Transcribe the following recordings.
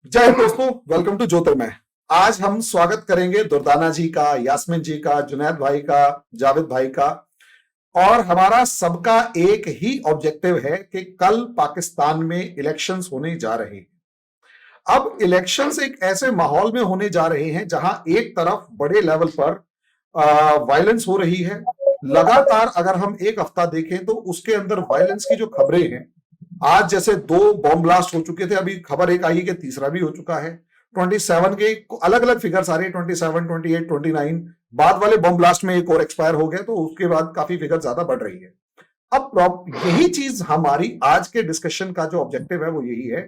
जय हिंद दोस्तों, welcome to ज्योतिर्मय। आज हम स्वागत करेंगे दुर्दाना जी का, यास्मीन जी का, जुनैद भाई का, जावेद भाई का। और हमारा सबका एक ही ऑब्जेक्टिव है कि कल पाकिस्तान में इलेक्शंस होने जा रहे हैं। अब इलेक्शंस एक ऐसे माहौल में होने जा रहे हैं जहां एक तरफ बड़े लेवल पर वायलेंस हो रही है। लगातार अगर हम एक हफ्ता देखें तो उसके अंदर वायलेंस की जो खबरें हैं, आज जैसे 2 बॉम्ब ब्लास्ट हो चुके थे, अभी खबर एक आई कि तीसरा भी हो चुका है। 27 के अलग अलग फिगर्स आ रहे हैं, 27, 28, 29। बाद वाले बॉम्ब ब्लास्ट में एक और एक्सपायर हो गया, तो उसके बाद काफी फिगर ज्यादा बढ़ रही है। अब यही चीज हमारी आज के डिस्कशन का जो ऑब्जेक्टिव है वो यही है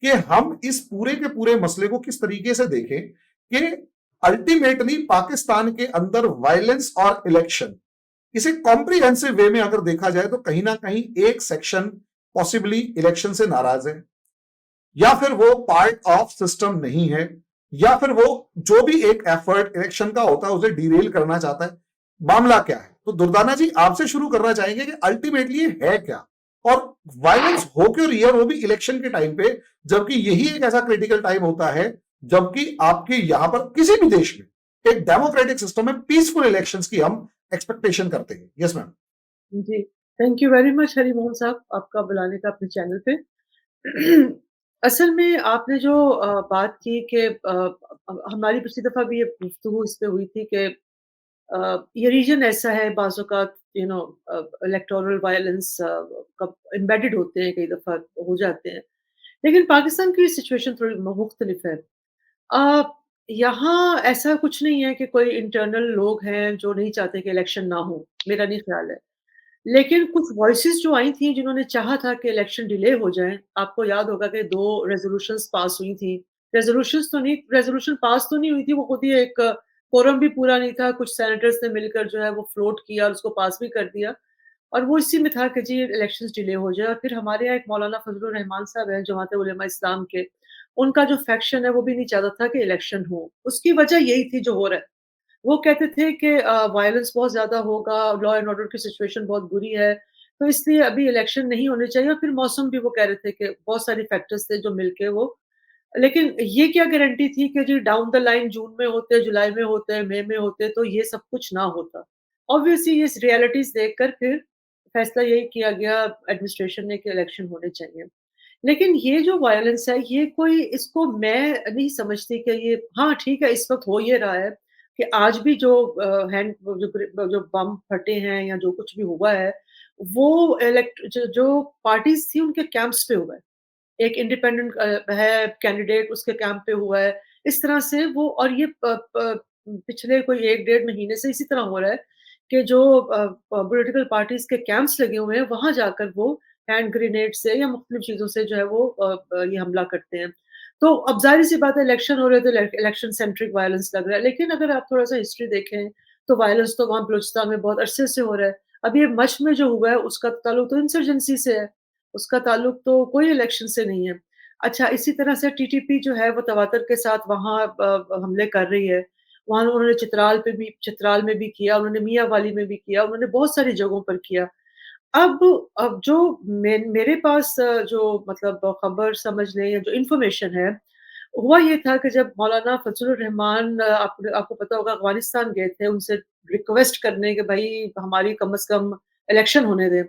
कि हम इस पूरे के पूरे मसले को किस तरीके से देखें कि अल्टीमेटली पाकिस्तान के अंदर वायलेंस और इलेक्शन, इसे कॉम्प्रिहेंसिव वे में अगर देखा जाए तो कहीं ना कहीं एक सेक्शन पॉसिबली इलेक्शन से नाराज है, या फिर वो पार्ट ऑफ सिस्टम नहीं है, या फिर वो जो भी एक एफर्ट इलेक्शन का होता है उसे डिरेल करना चाहता है। मामला क्या है? तो दुर्दाना जी, आपसे शुरू करना चाहेंगे कि अल्टीमेटली ये है क्या, और वायलेंस हो क्यों रही है, वो भी इलेक्शन के टाइम पे, जबकि यही एक ऐसा क्रिटिकल टाइम होता है जबकि आपके यहां पर किसी भी देश में एक डेमोक्रेटिक सिस्टम में पीसफुल इलेक्शंस की हम एक्सपेक्टेशन करते हैं। Yes ma'am. जी, thank you very much Harimohan साहब, आपका बुलाने का अपने चैनल पे। असल में आपने जो बात की कि हमारी पिछली दफ़ा भी ये गुफ्तगू इस पे हुई थी कि ये रीजन ऐसा है, बाज़ औक़ात इलेक्टोरल वायलेंस कब एम्बेडेड होते हैं, कई दफ़ा हो जाते हैं। लेकिन पाकिस्तान की सिचुएशन थोड़ी मुख्तलिफ है। अ, यहाँ ऐसा कुछ नहीं है कि कोई इंटरनल लोग हैं जो नहीं चाहते कि इलेक्शन ना हो, मेरा नहीं ख़्याल है। लेकिन कुछ वॉइसेस जो आई थी जिन्होंने चाहा था कि इलेक्शन डिले हो जाएँ, आपको याद होगा कि 2 रेज़ोल्यूशंस पास हुई थी। रेज़ोल्यूशन पास तो नहीं हुई थी, वो खुद ही एक कोरम भी पूरा नहीं था, कुछ सेनेटर्स ने मिलकर जो है वो फ्लोट किया और उसको पास भी कर दिया। और वो इसी में था कि जी इलेक्शंस डिले हो जाए। और फिर हमारे यहाँ एक मौलाना फजलुर रहमान साहब हैं जमात उलमा इस्लाम के, उनका जो फैक्शन है वो भी नहीं चाहता था कि इलेक्शन हो। उसकी वजह यही थी जो हो रहा है। वो कहते थे कि वायलेंस बहुत ज़्यादा होगा, लॉ एंड ऑर्डर की सिचुएशन बहुत बुरी है, तो इसलिए अभी इलेक्शन नहीं होने चाहिए। और फिर मौसम भी वो कह रहे थे कि बहुत सारे फैक्टर्स थे जो मिलके वो, लेकिन ये क्या गारंटी थी कि जी डाउन द लाइन जून में होते, जुलाई में होते, मई में होते तो ये सब कुछ ना होता। ऑब्वियसली ये रियलिटीज़ देखकर फिर फैसला यही किया गया एडमिनिस्ट्रेशन ने कि इलेक्शन होने चाहिए। लेकिन ये जो वायलेंस है, ये कोई, इसको मैं नहीं समझती कि ये, हाँ, ठीक है, इस वक़्त हो ये रहा है कि आज भी जो जो बम फटे हैं या जो कुछ भी हुआ है, वो जो पार्टीज़ थी उनके कैंप्स पे हुआ है। एक इंडिपेंडेंट है कैंडिडेट, उसके कैंप पे हुआ है। इस तरह से वो, और ये पिछले कोई 1 डेढ़ महीने से इसी तरह हो रहा है कि जो पॉलिटिकल पार्टीज़ के कैंप्स लगे हुए हैं, वहाँ जाकर वो हैंड ग्रेनेड से या मुख्तलिफ चीज़ों से जो है वो ये हमला करते हैं। तो अब ज़ाहिर-सी बात है, इलेक्शन हो रहे हैं तो इलेक्शन सेंट्रिक वायलेंस लग रहा है। लेकिन अगर आप थोड़ा-सा हिस्ट्री देखें, तो वायलेंस तो वहाँ बलूचिस्तान में बहुत अरसे से हो रहा है। अभी ये मश्क में जो हुआ है उसका ताल्लुक तो इंसर्जेंसी से है। उसका ताल्लुक तो कोई इलेक्शन से नहीं है। अच्छा, इसी तरह से टीटीपी जो है वो तवातर के साथ वहाँ हमले कर रही है। वहाँ उन्होंने चित्राल में भी किया, उन्होंने मियांवाली में भी किया, उन्होंने बहुत सारी जगहों पर किया। अब अब जो मेरे पास जो मतलब खबर समझ लें या जो इन्फॉर्मेशन है, हुआ ये था कि जब मौलाना फजलुर रहमान आपको पता होगा अफ़गानिस्तान गए थे उनसे रिक्वेस्ट करने कि भई हमारी कम से कम इलेक्शन होने दें।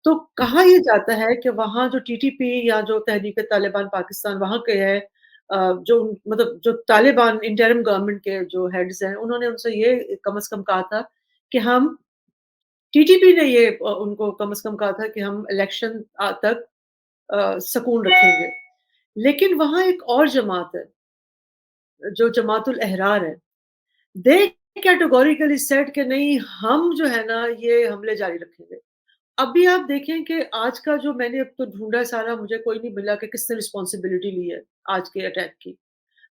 तो कहा ये जाता है कि वहाँ जो टीटीपी या जो तहरीक-ए-तालिबान पाकिस्तान वहाँ के हैं, जो मतलब जो तालिबान इंटरिम गवर्नमेंट के जो हेड्स हैं, उन्होंने उनसे ये कम से कम कहा था कि हम, टीटीपी ने ये उनको कम से कम कहा था कि हम इलेक्शन तक सुकून रखेंगे। लेकिन वहाँ एक और जमात है, जो जमातुल अहरार है। दे कैटेगोरिकली सेड कि नहीं, हम जो है ना ये हमले जारी रखेंगे। अभी आप देखें कि आज का जो, मैंने अब तो ढूँढा सारा, मुझे कोई नहीं मिला कि किसने रिस्पॉन्सिबिलिटी ली है आज के अटैक की।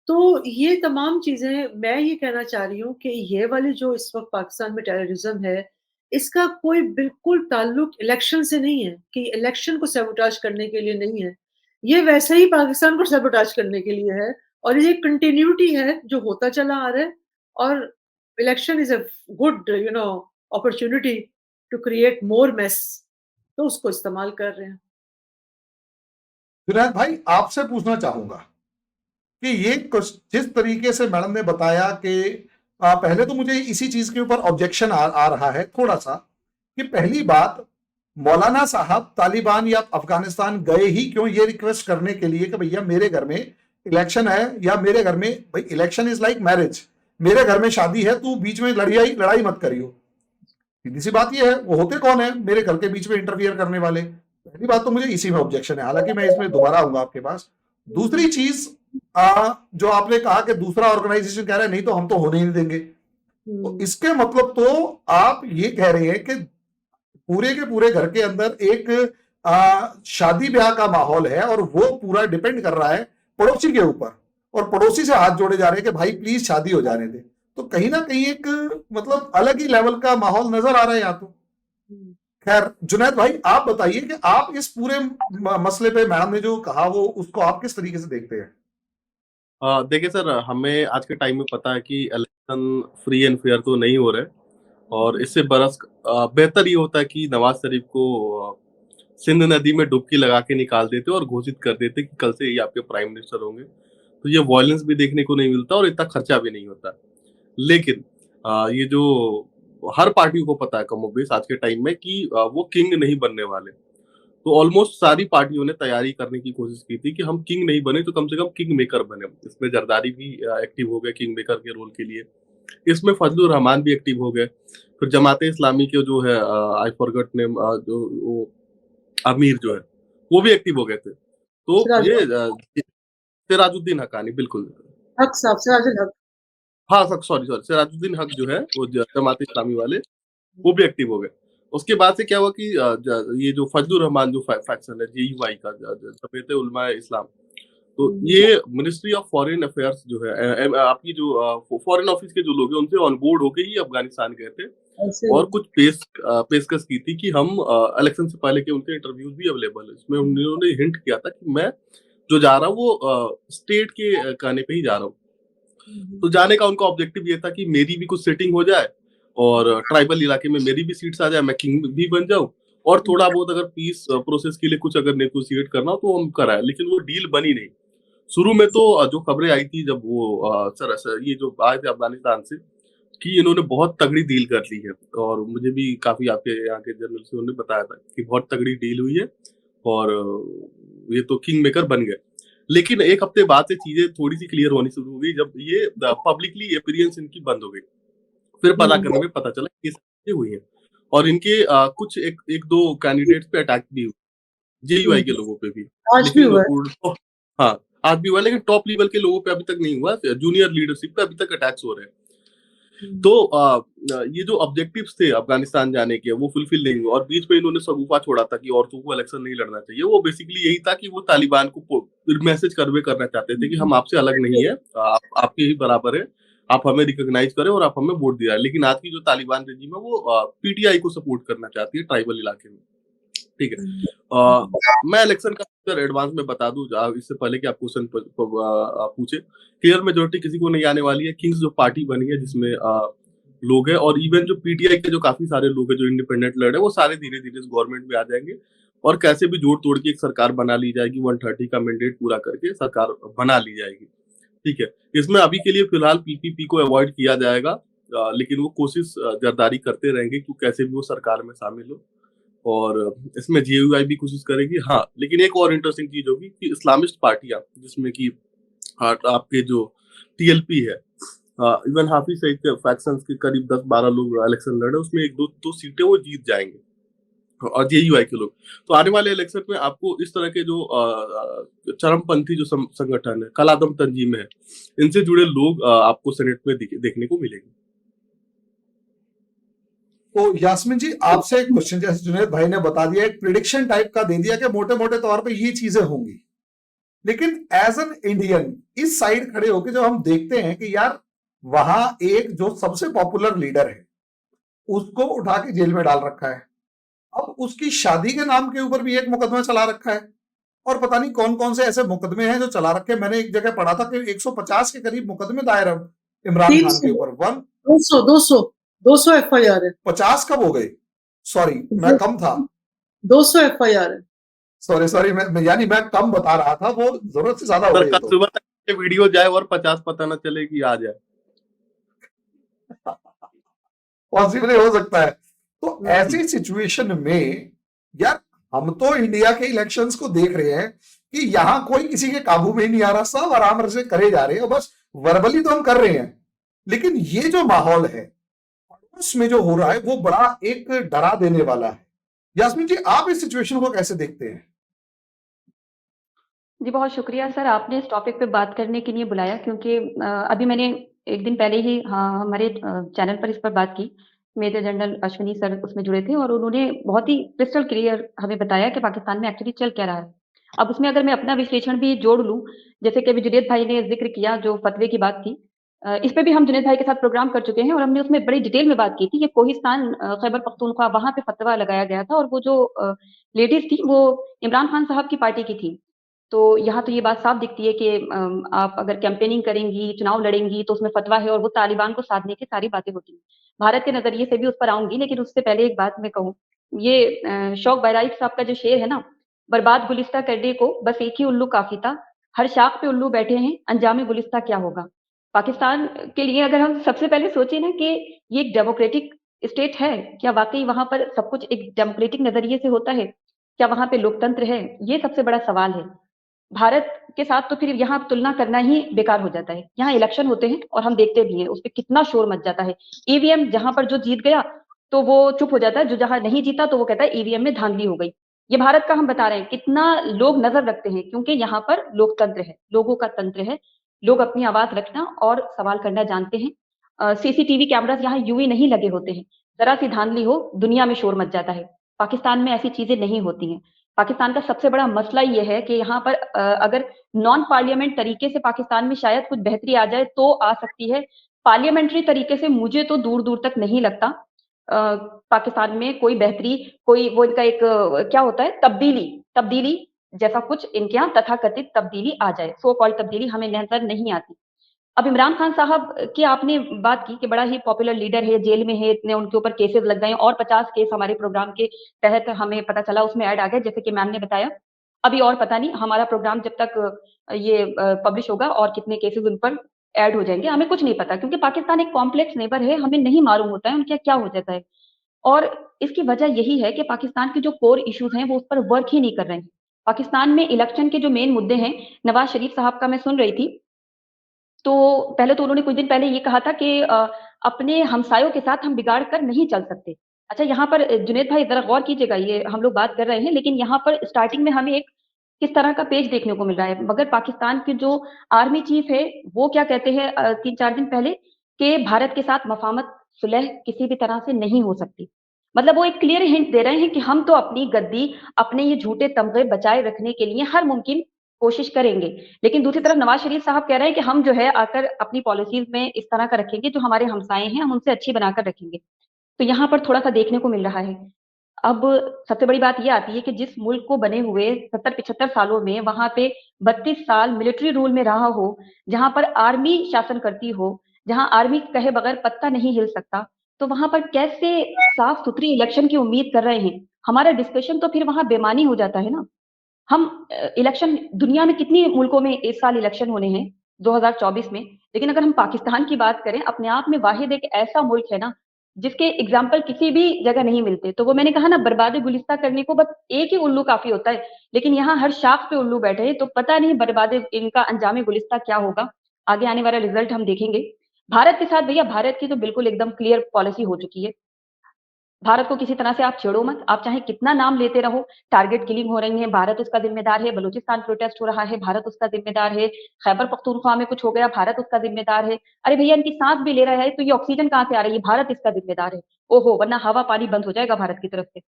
तो ये तमाम चीज़ें, मैं ये कहना चाह रही हूँ कि ये वाली जो इस वक़्त पाकिस्तान में टेररिज़्म है, इसका कोई बिल्कुल ताल्लुक इलेक्शन से नहीं है, कि इलेक्शन को सैबोटाज करने के लिए नहीं है। ये वैसे ही पाकिस्तान को सैबोटाज करने के लिए है, और ये कंटिन्यूटी है जो होता चला आ रहा है। और election is a good opportunity to create more mess, तो उसको इस्तेमाल कर रहे हैं। जुनैद भाई, आपसे पूछना चाहूंगा कि ये जिस तरीके से मैडम ने बताया कि पहले तो मुझे इसी चीज के ऊपर ऑब्जेक्शन आ रहा है थोड़ा सा, कि पहली बात, मौलाना साहब तालिबान या अफगानिस्तान गए ही क्यों ये रिक्वेस्ट करने के लिए कि भैया मेरे घर में इलेक्शन है, या मेरे घर में, भाई इलेक्शन इज लाइक मैरिज, मेरे घर में शादी है, तू बीच में लड़ाई मत करियो। सीधी सी बात ये है, वो होते कौन है मेरे घर के बीच में इंटरफियर करने वाले? पहली बात तो मुझे इसी में ऑब्जेक्शन है, हालांकि मैं इसमें दोबारा आऊंगा आपके पास। दूसरी चीज, जो आपने कहा कि दूसरा ऑर्गेनाइजेशन कह रहा है नहीं तो हम तो होने ही नहीं देंगे, तो इसके मतलब तो आप ये कह रहे हैं कि पूरे के पूरे घर के अंदर एक शादी ब्याह का माहौल है और वो पूरा डिपेंड कर रहा है पड़ोसी के ऊपर, और पड़ोसी से हाथ जोड़े जा रहे हैं कि भाई प्लीज शादी हो जाने दे। तो कहीं ना कहीं एक मतलब अलग ही लेवल का माहौल नजर आ रहा है यहाँ तो। खैर जुनैद भाई आप बताइए कि आप इस पूरे मसले पे मैडम ने जो कहा वो उसको आप किस तरीके से देखते हैं? देखिए सर, हमें आज के टाइम में पता है कि इलेक्शन फ्री एंड फेयर तो नहीं हो रहे, और इससे बेहतर ये होता है कि नवाज शरीफ को सिंध नदी में डुबकी लगा के निकाल देते और घोषित कर देते कि कल से ये आपके प्राइम मिनिस्टर होंगे, तो ये वायलेंस भी देखने को नहीं मिलता और इतना खर्चा भी नहीं होता। लेकिन ये जो हर पार्टी को पता है कमोबेश आज के टाइम में कि वो किंग नहीं बनने वाले, तो ऑलमोस्ट सारी पार्टियों ने तैयारी करने की कोशिश की थी कि हम किंग नहीं बने तो कम से कम किंग मेकर बने। इसमें जरदारी भी एक्टिव हो गए किंग मेकर के रोल के लिए, इसमें फजलुर रहमान भी एक्टिव हो गए, फिर जमाते इस्लामी के जो है आई फॉरगॉट नेम, जो वो अमीर जो है वो भी एक्टिव हो गए थे। तो ये सिराजुद्दीन हक्कानी, बिल्कुल हक साहब, सिराजुल हक। हाँ सॉरी सिराजुद्दीन हक जो है वो जमात इस्लामी वाले वो भी एक्टिव हो गए। उसके बाद से क्या हुआ कि ये जो फजलुर रहमान जो फैक्शन है जेयूआई का, जमीयत उलमा इस्लाम, तो ये मिनिस्ट्री ऑफ फॉरेन अफेयर्स जो है आपकी जो फॉरेन ऑफिस के जो लोग हैं उनसे ऑन बोर्ड होके ही अफगानिस्तान गए थे और कुछ पेशकश की थी कि हम इलेक्शन से पहले के उनके इंटरव्यूज भी अवेलेबल है, इसमें उन्होंने हिंट किया था कि मैं जो जा रहा हूँ वो स्टेट के कहने पे ही जा रहा हूँ। तो जाने का उनका ऑब्जेक्टिव ये था कि मेरी भी कुछ सेटिंग हो जाए और ट्राइबल इलाके में मेरी भी सीट्स आ जाए, मैं किंग भी बन जाऊं, और थोड़ा बहुत अगर पीस प्रोसेस के लिए कुछ अगर नेगोशिएट करना हो तो हम कराए। लेकिन वो डील बनी नहीं। शुरू में तो जो खबरें आई थी जब वो सर ये जो आए थे अफगानिस्तान से कि इन्होंने बहुत तगड़ी डील कर ली है, और मुझे भी काफी आपके यहाँ के जर्नलिस्ट ने बताया था कि बहुत तगड़ी डील हुई है और ये तो किंग मेकर बन गए। लेकिन एक हफ्ते बाद से चीजें थोड़ी सी क्लियर होनी शुरू हो गई जब ये पब्लिकली अपीयरेंस इनकी बंद हो गई। फिर पता करने में पता चला कि ये हुई है, और इनके कुछ एक दो कैंडिडेट्स पे अटैक भी हुए, जेयूआई के लोगों पे भी। आज भी हुआ है। हाँ आज भी हुआ, लेकिन टॉप लेवल के लोगों पे अभी तक नहीं हुआ, जूनियर लीडरशिप पे अभी तक अटैक्स हो रहे हैं। तो ये जो ऑब्जेक्टिव्स थे अफगानिस्तान जाने के वो फुलफिल नहीं हुए, और बीच में इन्होंने सगुफा छोड़ा था कि औरतों को इलेक्शन नहीं लड़ना चाहिए। वो बेसिकली यही था कि वो तालिबान को मैसेज कन्वे करना चाहते थे कि हम आपसे अलग नहीं है, आपके ही बराबर है, आप हमें रिकॉग्नाइज करें और आप हमें वोट दिया। लेकिन आज की जो तालिबान रेजिम है वो पीटीआई को सपोर्ट करना चाहती है ट्राइबल इलाके में। ठीक है, मैं इलेक्शन का एडवांस में बता दूं इससे पहले कि आप क्वेश्चन पूछे, क्लियर मेजोरिटी किसी को नहीं आने वाली है। किंग्स जो पार्टी बनी है जिसमें लोग हैं, और इवन जो पीटीआई के जो काफी सारे लोग हैं जो इंडिपेंडेंट लड़े, वो सारे धीरे धीरे इस गवर्नमेंट में आ जाएंगे और कैसे भी जोड़ तोड़ के एक सरकार बना ली जाएगी, 130 का मैंडेट पूरा करके सरकार बना ली जाएगी। ठीक है, इसमें अभी के लिए फिलहाल पीपीपी को अवॉइड किया जाएगा, लेकिन वो कोशिश जरदारी करते रहेंगे कि कैसे भी वो सरकार में शामिल हो, और इसमें जेयूआई भी कोशिश करेगी। हाँ, लेकिन एक और इंटरेस्टिंग चीज होगी कि इस्लामिस्ट पार्टियां जिसमें कि आपके जो टीएलपी है, इवन हाफिज सईद के फैक्शंस के करीब 10-12 लोग इलेक्शन लड़े, उसमें एक दो सीटें वो जीत जाएंगे, और जेयूआई के लोग। तो आने वाले इलेक्शन में आपको इस तरह के जो चरमपंथी जो संगठन है, कलादम तंजीम है, इनसे जुड़े लोग आपको सेनेट में देखने को मिलेंगे। तो यास्मीन जी आपसे एक क्वेश्चन, जैसे जुनैद भाई ने बता दिया, एक प्रिडिक्शन टाइप का दे दिया कि मोटे मोटे तौर पे ये चीजें होंगी, लेकिन एज एन इंडियन इस साइड खड़े होकर जब हम देखते हैं कि यार वहां एक जो सबसे पॉपुलर लीडर है उसको उठा के जेल में डाल रखा है, अब उसकी शादी के नाम के ऊपर भी एक मुकदमा चला रखा है, और पता नहीं कौन कौन से ऐसे मुकदमे हैं जो चला रखे हैं। मैंने एक जगह पढ़ा था कि 150 के करीब मुकदमे दायर है इमरान खान के ऊपर। 200 एफआईआर है। 50 कब हो गए? सॉरी मैं कम था। 200 एफआईआर है। सॉरी मैं यानी मैं कम बता रहा था, वो जरूरत से ज्यादा हो गई। तो ये वीडियो जाए और 50 पता ना चले कि आ जाए। पॉसिबल हो सकता है। तो हम्म, ऐसी सिचुएशन में यार हम तो इंडिया के इलेक्शंस को देख रहे हैं कि यहां कोई किसी के काबू में नहीं आ रहा, सब आराम से करे जा रहे हैं, बस वर्बली तो हम कर रहे हैं, लेकिन ये जो माहौल है उसमें जो हो रहा है वो बड़ा एक डरा देने वाला है। यास्मीन जी, आप इस सिचुएशन को कैसे देखते हैं? जी, बहुत शुक्रिया सर आपने इस टॉपिक पे बात करने के लिए बुलाया क्योंकि अभी मैंने 1 दिन पहले ही हाँ, हमारे चैनल पर इस पर बात की। मेजर जनरल अश्विनी सर उसमें जुड़े थे और उन्होंने बहुत ही क्रिस्टल क्लियर हमें बताया कि पाकिस्तान में एक्चुअली चल क्या रहा है। अब उसमें अगर मैं अपना विश्लेषण भी जोड़ लूँ, जैसे कि अभी जुनैद भाई ने ज़िक्र किया जो फतवे की बात थी, इस पे भी हम जुनैद भाई के साथ प्रोग्राम कर चुके हैं और हमने उसमें बड़ी डिटेल में बात की थी। ये कोहिस्तान खैबर पख्तूनख्वा वहाँ पे फतवा लगाया गया था और वो जो लेडीज़ थी वो इमरान खान साहब की पार्टी की थी। तो यहाँ तो ये बात साफ दिखती है कि आप अगर कैंपेनिंग करेंगी, चुनाव लड़ेंगी तो उसमें फतवा है और वो तालिबान को साधने की सारी बातें होती हैं। भारत के नज़रिए से भी उस पर आऊँगी, लेकिन उससे पहले एक बात मैं कहूँ, ये शौक बहराइच साहब का जो शेर है ना, बर्बाद गुलिस्ता करने को बस एक ही उल्लू काफ़ी था, हर शाख पे उल्लू बैठे हैं, अंजामे गुलिस्ता क्या होगा? पाकिस्तान के लिए अगर हम सबसे पहले सोचें ना कि ये एक डेमोक्रेटिक स्टेट है, क्या वाक़ई वहाँ पर सब कुछ एक डेमोक्रेटिक नज़रिए से होता है? क्या वहाँ पे लोकतंत्र है? ये सबसे बड़ा सवाल है। भारत के साथ तो फिर यहाँ तुलना करना ही बेकार हो जाता है। यहाँ इलेक्शन होते हैं और हम देखते भी हैं, उसपे कितना शोर मच जाता है। ईवीएम जहाँ पर जो जीत गया, तो वो चुप हो जाता है, जो जहाँ नहीं जीता तो वो कहता है ईवीएम में धांधली हो गई। ये भारत का हम बता रहे हैं, कितना लोग नज़र रखते हैं क्योंकि यहाँ पर लोकतंत्र है, लोगों का तंत्र है। लोग अपनी आवाज़ रखना और सवाल करना जानते हैं। सीसीटीवी कैमराज़ यहाँ यूँ ही नहीं लगे होते हैं। ज़रा-सी धांधली हो, दुनिया में शोर मच जाता है। पाकिस्तान में ऐसी चीज़ें नहीं होती हैं। पाकिस्तान का सबसे बड़ा मसला ये है कि यहाँ पर अगर नॉन पार्लियामेंट तरीके से पाकिस्तान में शायद कुछ बेहतरी आ जाए तो आ सकती है। पार्लियामेंट्री तरीके से मुझे तो दूर-दूर तक नहीं लगता पाकिस्तान में कोई बेहतरी, कोई वो इनका एक क्या होता है तब्दीली तब्दीली जैसा कुछ इनके यहाँ तथाकथित तब्दीली आ जाए, सो कॉल्ड तब्दीली हमें नज़र नहीं आती। अब इमरान खान साहब की आपने बात की कि बड़ा ही पॉपुलर लीडर है, जेल में है, इतने उनके ऊपर केसेस लग गए हैं और 50 केस हमारे प्रोग्राम के तहत हमें पता चला उसमें ऐड आ गए, जैसे कि मैम ने बताया। अभी और पता नहीं हमारा प्रोग्राम जब तक ये पब्लिश होगा और कितने केसेस उन पर ऐड हो जाएँगे, हमें कुछ नहीं पता क्योंकि पाकिस्तान एक कॉम्प्लेक्स नेबर है, हमें नहीं मालूम होता है उनके यहाँ क्या हो जाता है। और इसकी वजह यही है कि पाकिस्तान के जो कोर इश्यूज़ हैं, वो उस पर वर्क ही नहीं कर रहे हैं। पाकिस्तान में इलेक्शन के जो मेन मुद्दे हैं, नवाज़ शरीफ साहब का मैं सुन रही थी, तो पहले तो उन्होंने कुछ दिन पहले ये कहा था कि अपने हमसायों के साथ हम बिगाड़ कर नहीं चल सकते। अच्छा यहाँ पर जुनैद भाई ज़रा गौर कीजिएगा, ये हम लोग बात कर रहे हैं, लेकिन यहाँ पर स्टार्टिंग में हमें एक किस तरह का पेज देखने को मिल रहा है। मगर पाकिस्तान के जो आर्मी चीफ है, वो क्या कहते हैं 3-4 दिन पहले कि भारत के साथ मफ़ाहमत, सुलह किसी भी तरह से नहीं हो सकती। मतलब वो एक क्लियर हिंट दे रहे हैं कि हम तो अपनी गद्दी, अपने ये झूठे तमगे बचाए रखने के लिए हर मुमकिन कोशिश करेंगे। लेकिन दूसरी तरफ नवाज़ शरीफ साहब कह रहे हैं कि हम जो है आकर अपनी पॉलिसीज़ में इस तरह का रखेंगे, जो हमारे हमसाए हैं, हम उनसे अच्छी बनाकर रखेंगे। तो यहाँ पर थोड़ा-सा देखने को मिल रहा है। अब सबसे बड़ी बात ये आती है कि जिस मुल्क को बने हुए 70-75 सालों में वहाँ पे 32 साल मिलिट्री रूल में रहा हो, जहाँ पर आर्मी शासन करती हो, जहाँ आर्मी कहे बगैर पत्ता नहीं हिल सकता, तो वहाँ पर कैसे साफ-सुथरी इलेक्शन की उम्मीद कर रहे हैं? हमारा डिस्कशन तो फिर वहाँ बेमानी हो जाता है ना। हम इलेक्शन दुनिया में कितनी मुल्कों में इस साल इलेक्शन होने हैं 2024 में, लेकिन अगर हम पाकिस्तान की बात करें, अपने आप में वाहिद एक ऐसा मुल्क है ना, जिसके एग्ज़ाम्पल किसी भी जगह नहीं मिलते। तो वो मैंने कहा ना बर्बाद-ए-गुलिस्ताँ करने को बस एक ही उल्लू काफ़ी होता है, लेकिन यहाँ हर शाख पे उल्लू बैठे हैं, तो पता नहीं बर्बाद इनका अंजाम-ए-गुलिस्ताँ क्या होगा? आगे आने वाला रिज़ल्ट हम देखेंगे। भारत के साथ भैया भारत की तो बिल्कुल एकदम क्लियर पॉलिसी हो चुकी है। भारत को किसी तरह से आप छेड़ो मत, आप चाहे कितना नाम लेते रहो, टारगेट किलिंग हो रही है, भारत उसका ज़िम्मेदार है, बलूचिस्तान प्रोटेस्ट हो रहा है, भारत उसका ज़िम्मेदार है, खैबर पख्तूनख्वा में कुछ हो गया, भारत उसका ज़िम्मेदार है। अरे भैया इनकी साँस भी ले रहा है, तो ये ऑक्सीजन कहाँ से आ रही है? भारत इसका ज़िम्मेदार है। ओहो! वरना हवा-पानी बंद हो जाएगा भारत की तरफ से।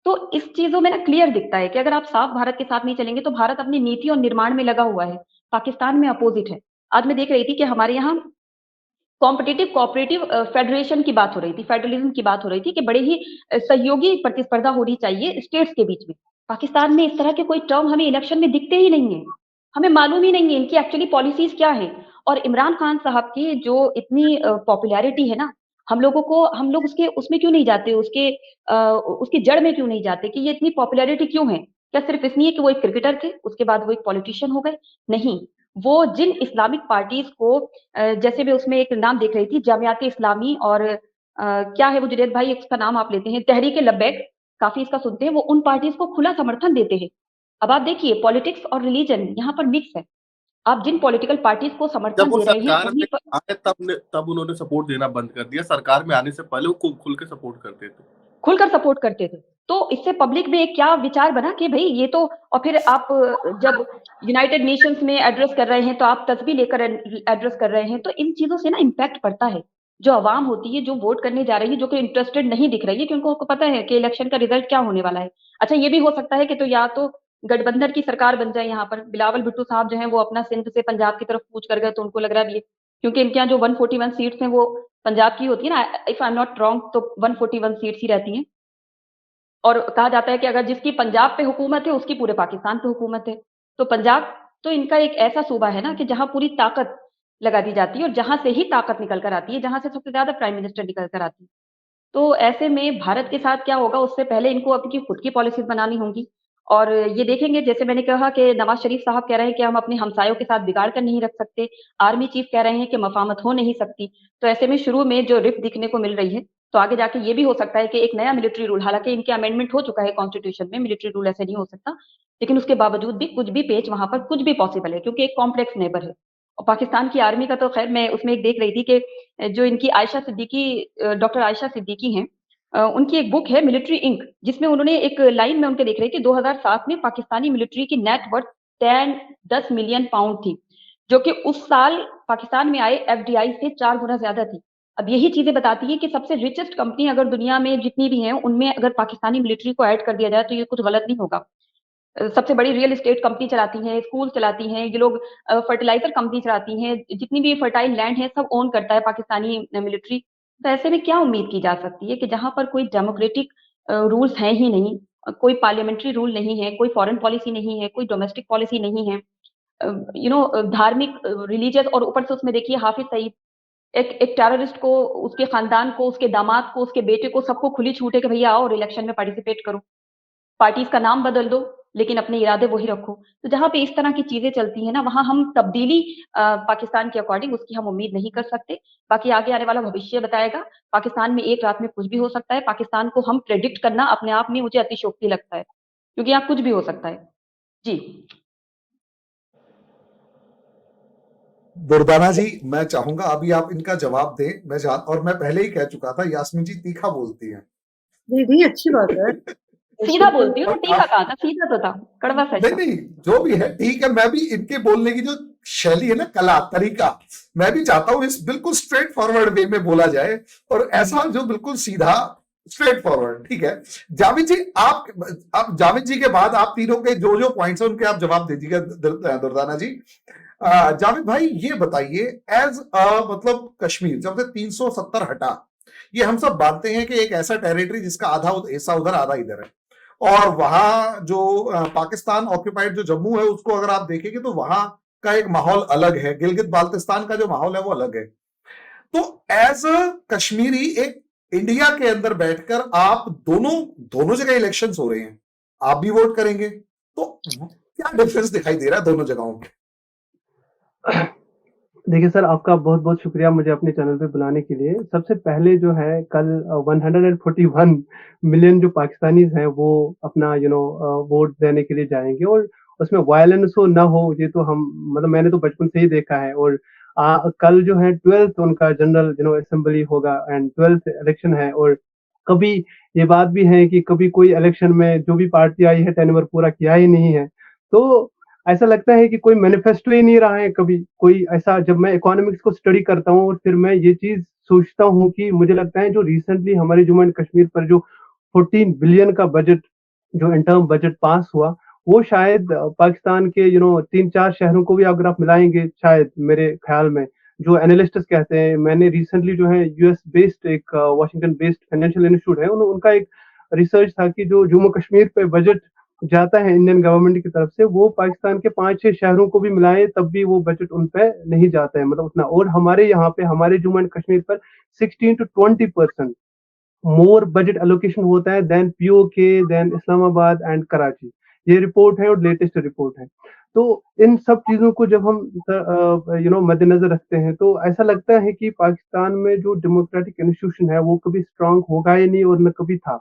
तो इस चीज़ों में ना क्लियर दिखता है कि अगर आप साफ भारत के साथ नहीं चलेंगे, तो भारत अपनी नीति और निर्माण में लगा हुआ है, पाकिस्तान में अपोज़िट है। आज मैं देख रही थी कि हमारे यहाँ कॉम्पिटिटिव कोऑपरेटिव फेडरेशन की बात हो रही थी, फेडरलिज्म की बात हो रही थी कि बड़े ही सहयोगी प्रतिस्पर्धा होनी चाहिए स्टेट्स के बीच में। पाकिस्तान में इस तरह के कोई टर्म हमें इलेक्शन में दिखते ही नहीं हैं। हमें मालूम ही नहीं है इनकी एक्चुअली पॉलिसीज़ क्या हैं। और इमरान खान साहब की जो इतनी पॉपुलैरिटी है ना, हम लोग उसके उसमें क्यों नहीं जाते, उसकी जड़ में क्यों नहीं जाते कि ये इतनी पॉपुलैरिटी क्यों है? क्या सिर्फ़ इसलिए कि वो एक क्रिकेटर थे, उसके बाद वो एक पॉलिटिशियन हो गए? नहीं, वो जिन इस्लामिक पार्टीज को जैसे मैं उसमें एक नाम देख रही थी, जामियात इस्लामी और क्या है वो जुनैद भाई, उसका नाम आप लेते हैं, तहरीक लब्बैक, काफी इसका सुनते हैं, वो उन पार्टीज को खुला समर्थन देते हैं। अब आप देखिए पॉलिटिक्स और रिलीजन यहाँ पर मिक्स है। आप जिन पॉलिटिकल पार्टीज को जब समर्थन वो दे रहे हैं सरकार उन्हीं में पर आए तब उन्होंने सपोर्ट देना बंद कर दिया। सरकार में आने से पहले वो खुल के सपोर्ट करते थे। खुलकर सपोर्ट करते थे। तो इससे पब्लिक में क्या विचार बना कि भई ये तो, और फिर आप जब यूनाइटेड नेशंस में एड्रेस कर रहे हैं तो आप तस्बीह लेकर एड्रेस कर रहे हैं, तो इन चीज़ों से ना इम्पैक्ट पड़ता है। जो अवाम होती है, जो वोट करने जा रही है, जो कि इंटरेस्टेड नहीं दिख रही है क्योंकि उनको पता है कि इलेक्शन का रिजल्ट क्या होने वाला है। अच्छा ये भी हो सकता है कि तो या तो गठबंधन की सरकार बन जाए यहाँ पर, बिलावल भुट्टो साहब जो हैं वो अपना सिंध से पंजाब की तरफ कूच कर गए तो उनको लग रहा है ये, क्योंकि इनके यहाँ जो 141 सीट्स हैं वो पंजाब की होती है ना, if I am not wrong तो 141 सीट्स ही रहती हैं। और कहा जाता है कि अगर जिसकी पंजाब पे हुकूमत है उसकी पूरे पाकिस्तान पे हुकूमत है। तो पंजाब तो इनका एक ऐसा सूबा है ना कि जहाँ पूरी ताकत लगा दी जाती है और जहाँ से ही ताकत निकल कर आती है, जहाँ से सबसे ज़्यादा प्राइम मिनिस्टर निकल कर आती है। तो ऐसे में भारत के साथ क्या होगा, उससे पहले इनको अपनी खुद की पॉलिसीज़ बनानी होंगी। और ये देखेंगे, जैसे मैंने कहा कि नवाज़ शरीफ साहब कह रहे हैं कि हम अपने हमसायों के साथ बिगाड़ कर नहीं रख सकते, आर्मी चीफ कह रहे हैं कि मफ़ाहमत हो नहीं सकती। तो ऐसे में शुरू में जो रिफ्ट दिखने को मिल रही है, तो आगे जाके ये भी हो सकता है कि एक नया मिलिट्री रूल, हालाँकि इनके अमेंडमेंट हो चुका है कॉन्स्टिट्यूशन में, मिलिट्री रूल ऐसे नहीं हो सकता, लेकिन उसके बावजूद भी कुछ भी पेच वहाँ पर कुछ भी पॉसिबल है क्योंकि एक कॉम्प्लेक्स नेबर है। और पाकिस्तान की आर्मी का तो खैर मैं उसमें एक देख रही थी कि जो इनकी आयशा सिद्दीकी, डॉक्टर आयशा सिद्दीकी हैं, उनकी एक बुक है मिलिट्री इंक, जिसमें उन्होंने एक लाइन में उनके देख रही थी 2007 में पाकिस्तानी मिलिट्री की नेट वर्थ 10 मिलियन पाउंड थी, जो कि उस साल पाकिस्तान में आए एफडीआई से 4 गुना ज्यादा थी। अब यही चीजें बताती है कि सबसे रिचेस्ट कंपनी अगर दुनिया में जितनी भी हैं उनमें अगर पाकिस्तानी मिलिट्री को ऐड कर दिया जाए तो ये कुछ गलत नहीं होगा। सबसे बड़ी रियल एस्टेट कंपनी चलाती हैं, स्कूल चलाती हैं, ये लोग फर्टिलाइजर कंपनी चलाती हैं, जितनी भी फर्टाइल लैंड है सब ओन करता है पाकिस्तानी मिलिट्री। तो ऐसे में क्या उम्मीद की जा सकती है कि जहाँ पर कोई डेमोक्रेटिक रूल्स हैं ही नहीं, कोई पार्लियामेंट्री रूल नहीं है, कोई फॉरेन पॉलिसी नहीं है, कोई डोमेस्टिक पॉलिसी नहीं है, धार्मिक रिलीजियस, और ऊपर से उसमें देखिए हाफिज सईद, एक एक टेररिस्ट को, उसके खानदान को, उसके दामाद को, उसके बेटे को, सबको खुली छूट है कि भैया आओ और इलेक्शन में पार्टिसिपेट करो। पार्टीज का नाम बदल दो लेकिन अपने इरादे वही रखो। तो जहाँ पे इस तरह की चीजें चलती हैं ना, वहाँ हम तब्दीली पाकिस्तान के अकॉर्डिंग उसकी हम उम्मीद नहीं कर सकते। बाकी आगे आने वाला भविष्य बताएगा। पाकिस्तान में एक रात में कुछ भी हो सकता है। पाकिस्तान को हम प्रेडिक्ट करना अपने आप में मुझे अतिशयोक्ति लगता है, क्योंकि यहाँ कुछ भी हो सकता है। जी। दुर्दाना जी, मैं चाहूंगा अभी आप इनका जवाब दें। और मैं पहले ही कह चुका था, यास्मीन जी तीखा बोलती हैं। नहीं अच्छी बात है। सीधा बोलती हूँ, तीखा कहा था, सीधा तो था, कड़वा सच नहीं था। नहीं, जो भी है ठीक है। मैं भी इनके बोलने की जो शैली है ना, कला तरीका, मैं भी चाहता हूँ इस बिल्कुल स्ट्रेट फॉरवर्ड वे में बोला जाए, और ऐसा जो बिल्कुल सीधा स्ट्रेट फॉरवर्ड। ठीक है जावेद जी, आप जावेद जी के बाद आप तीनों के जो जो पॉइंट्स हैं उनके आप जवाब दीजिएगा। दुर्दाना जी, जावेद भाई ये बताइए, एज मतलब कश्मीर जब से 370 हटा, ये हम सब मानते हैं कि एक ऐसा टेरिटरी जिसका आधा हिस्सा उधर आधा इधर है, और वहां जो पाकिस्तान ऑक्यूपाइड जो जम्मू है उसको अगर आप देखेंगे तो वहां का एक माहौल अलग है, गिलगित बाल्टिस्तान का जो माहौल है वो अलग है। तो एज अ कश्मीरी, एक इंडिया के अंदर बैठकर आप दोनों जगह इलेक्शंस हो रहे हैं, आप भी वोट करेंगे, तो क्या डिफरेंस दिखाई दे रहा है दोनों जगहों में? देखिए सर, आपका बहुत बहुत शुक्रिया मुझे अपने चैनल पे बुलाने के लिए। सबसे पहले जो है, कल 141 मिलियन जो पाकिस्तानीज हैं वो अपना वोट देने के लिए जाएंगे, और उसमें वायलेंस हो ना हो ये तो हम, मतलब मैंने तो बचपन से ही देखा है। और कल जो है 12th उनका जनरल असेंबली होगा एंड 12th इलेक्शन है। और कभी ये बात भी है कि कभी कोई इलेक्शन में जो भी पार्टी आई है टेन्योर पूरा किया ही नहीं है, तो ऐसा लगता है कि कोई मैनिफेस्टो ही नहीं रहा है कभी कोई ऐसा। जब मैं इकोनॉमिक्स को स्टडी करता हूँ और फिर मैं ये चीज सोचता हूँ कि मुझे लगता है जो रिसेंटली हमारे जम्मू एंड कश्मीर पर जो 14 बिलियन का बजट, जो इंटर्म बजट पास हुआ, वो शायद पाकिस्तान के 3-4 शहरों को भी अगर आप मिलाएंगे, शायद मेरे ख्याल में, जो एनालिस्ट्स कहते हैं, मैंने रिसेंटली जो है यूएस बेस्ड एक वाशिंगटन बेस्ड फाइनेंशियल इंस्टीट्यूट है, उनका एक रिसर्च था कि जो जम्मू कश्मीर पे बजट जाता है इंडियन गवर्नमेंट की तरफ से, वो पाकिस्तान के 5-6 शहरों को भी मिलाए तब भी वो बजट उन पे नहीं जाता है, मतलब उतना। और हमारे यहाँ पे, हमारे जम्मू एंड कश्मीर पर 16 to 20% मोर बजट एलोकेशन होता है then POK, then Islamabad and Karachi. ये रिपोर्ट है और लेटेस्ट रिपोर्ट है। तो इन सब चीज़ों को जब हम मद्देनज़र रखते हैं, तो ऐसा लगता है कि पाकिस्तान में जो डेमोक्रेटिक इंस्टीट्यूशन है, वो कभी स्ट्रॉन्ग होगा ही नहीं और ना कभी था।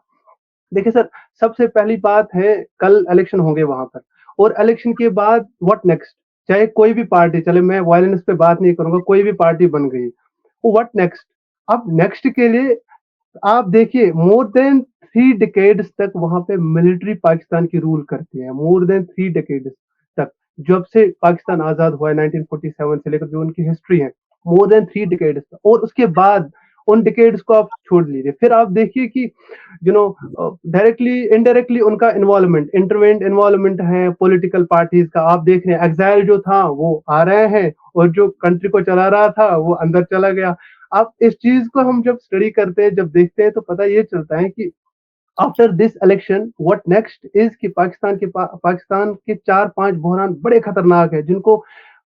देखिए सर, सबसे पहली बात है, कल इलेक्शन होंगे वहाँ पर, और इलेक्शन के बाद व्हाट नेक्स्ट? चाहे कोई भी पार्टी, चले मैं वायलेंस पे बात नहीं करूँगा, कोई भी पार्टी बन गई, व्हाट नेक्स्ट? अब नेक्स्ट के लिए आप देखिए, मोर देन 3 डिकेड्स तक वहाँ पे मिलिट्री पाकिस्तान की रूल करती है, मोर देन 3 डिकेड्स तक। जब से पाकिस्तान आज़ाद हुआ है 1947 से लेकर जो उनकी हिस्ट्री है, मोर देन 3 डिकेड्स, और उसके बाद उन डिकेड्स को आप छोड़ लीजिए। फिर आप देखिए कि डायरेक्टली, इनडायरेक्टली उनका इन्वॉल्वमेंट, इंटरवेंट इन्वॉल्वमेंट है पॉलिटिकल पार्टीज़ का। आप देख रहे हैं, एक्साइल जो था वो आ रहे हैं, और जो कंट्री को चला रहा था वो अंदर चला गया। अब इस चीज़ को हम जब स्टडी करते हैं, जब देखते हैं, तो पता ये चलता है कि after this election what next is कि पाकिस्तान के 4-5 बहरान बड़े खतरनाक है, जिनको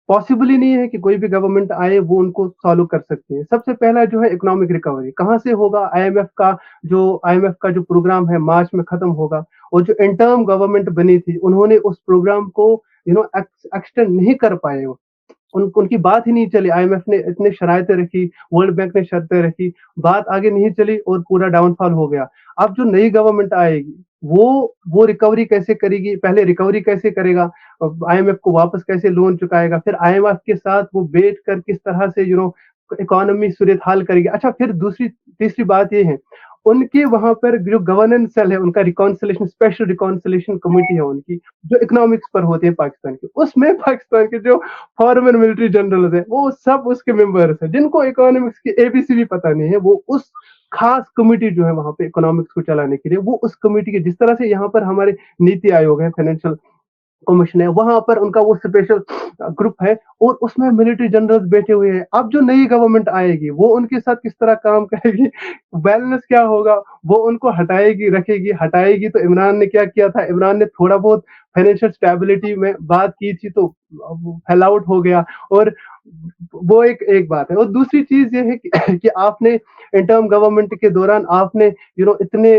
पॉसिबल ही नहीं है कि कोई भी गवर्नमेंट आए वो उनको सॉल्व कर सकती है। सबसे पहला जो है इकोनॉमिक रिकवरी, कहाँ से होगा? आईएमएफ का जो प्रोग्राम है मार्च में खत्म होगा, और जो इंटर्म गवर्नमेंट बनी थी, उन्होंने उस प्रोग्राम को एक्सटेंड नहीं कर पाए। उनकी बात ही नहीं चली। आईएमएफ ने इतनी शरारतें रखी, वर्ल्ड बैंक ने शर्तें रखी, बात आगे नहीं चली और पूरा डाउनफॉल हो गया। अब जो नई गवर्नमेंट आएगी, वो रिकवरी कैसे करेगी? पहले रिकवरी कैसे करेगा? आईएमएफ को वापस कैसे लोन चुकाएगा? फिर आईएमएफ के साथ वो बैठ कर किस तरह से इकोनॉमी सूरत-हाल करेगी? अच्छा, फिर तीसरी बात ये है, उनके वहाँ पर जो गवर्नेंस सेल है, उनका रिकॉन्सिलिएशन, स्पेशल रिकॉन्सिलिएशन कमिटी है उनकी, जो इकोनॉमिक्स पर होती है पाकिस्तान की, उसमें पाकिस्तान के जो फॉरेन मिलिट्री जनरल्स हैं, वो सब उसके मेंबर्स हैं, जिनको इकोनॉमिक्स की एबीसी भी पता नहीं है। वो उस खास कमिटी जो है वहाँ पे इकोनॉमिक्स को चलाने के लिए, वो उस कमिटी के, जिस तरह से यहाँ पर हमारे नीति आयोग है, फाइनेंशियल कमीशन है, वहां पर उनका वो स्पेशल ग्रुप है, और उसमें मिलिट्री जनरल्स बैठे हुए हैं। अब जो नई गवर्नमेंट आएगी, वो उनके साथ किस तरह काम करेगी, बैलेंस क्या होगा, वो उनको हटाएगी, रखेगी, हटाएगी। तो इमरान ने क्या किया था? इमरान ने थोड़ा बहुत फाइनेंशियल स्टेबिलिटी में बात की थी, तो फेल आउट हो गया। और वो एक बात है, और दूसरी चीज ये है कि, कि आपने इंटर्म गवर्नमेंट के दौरान आपने इतने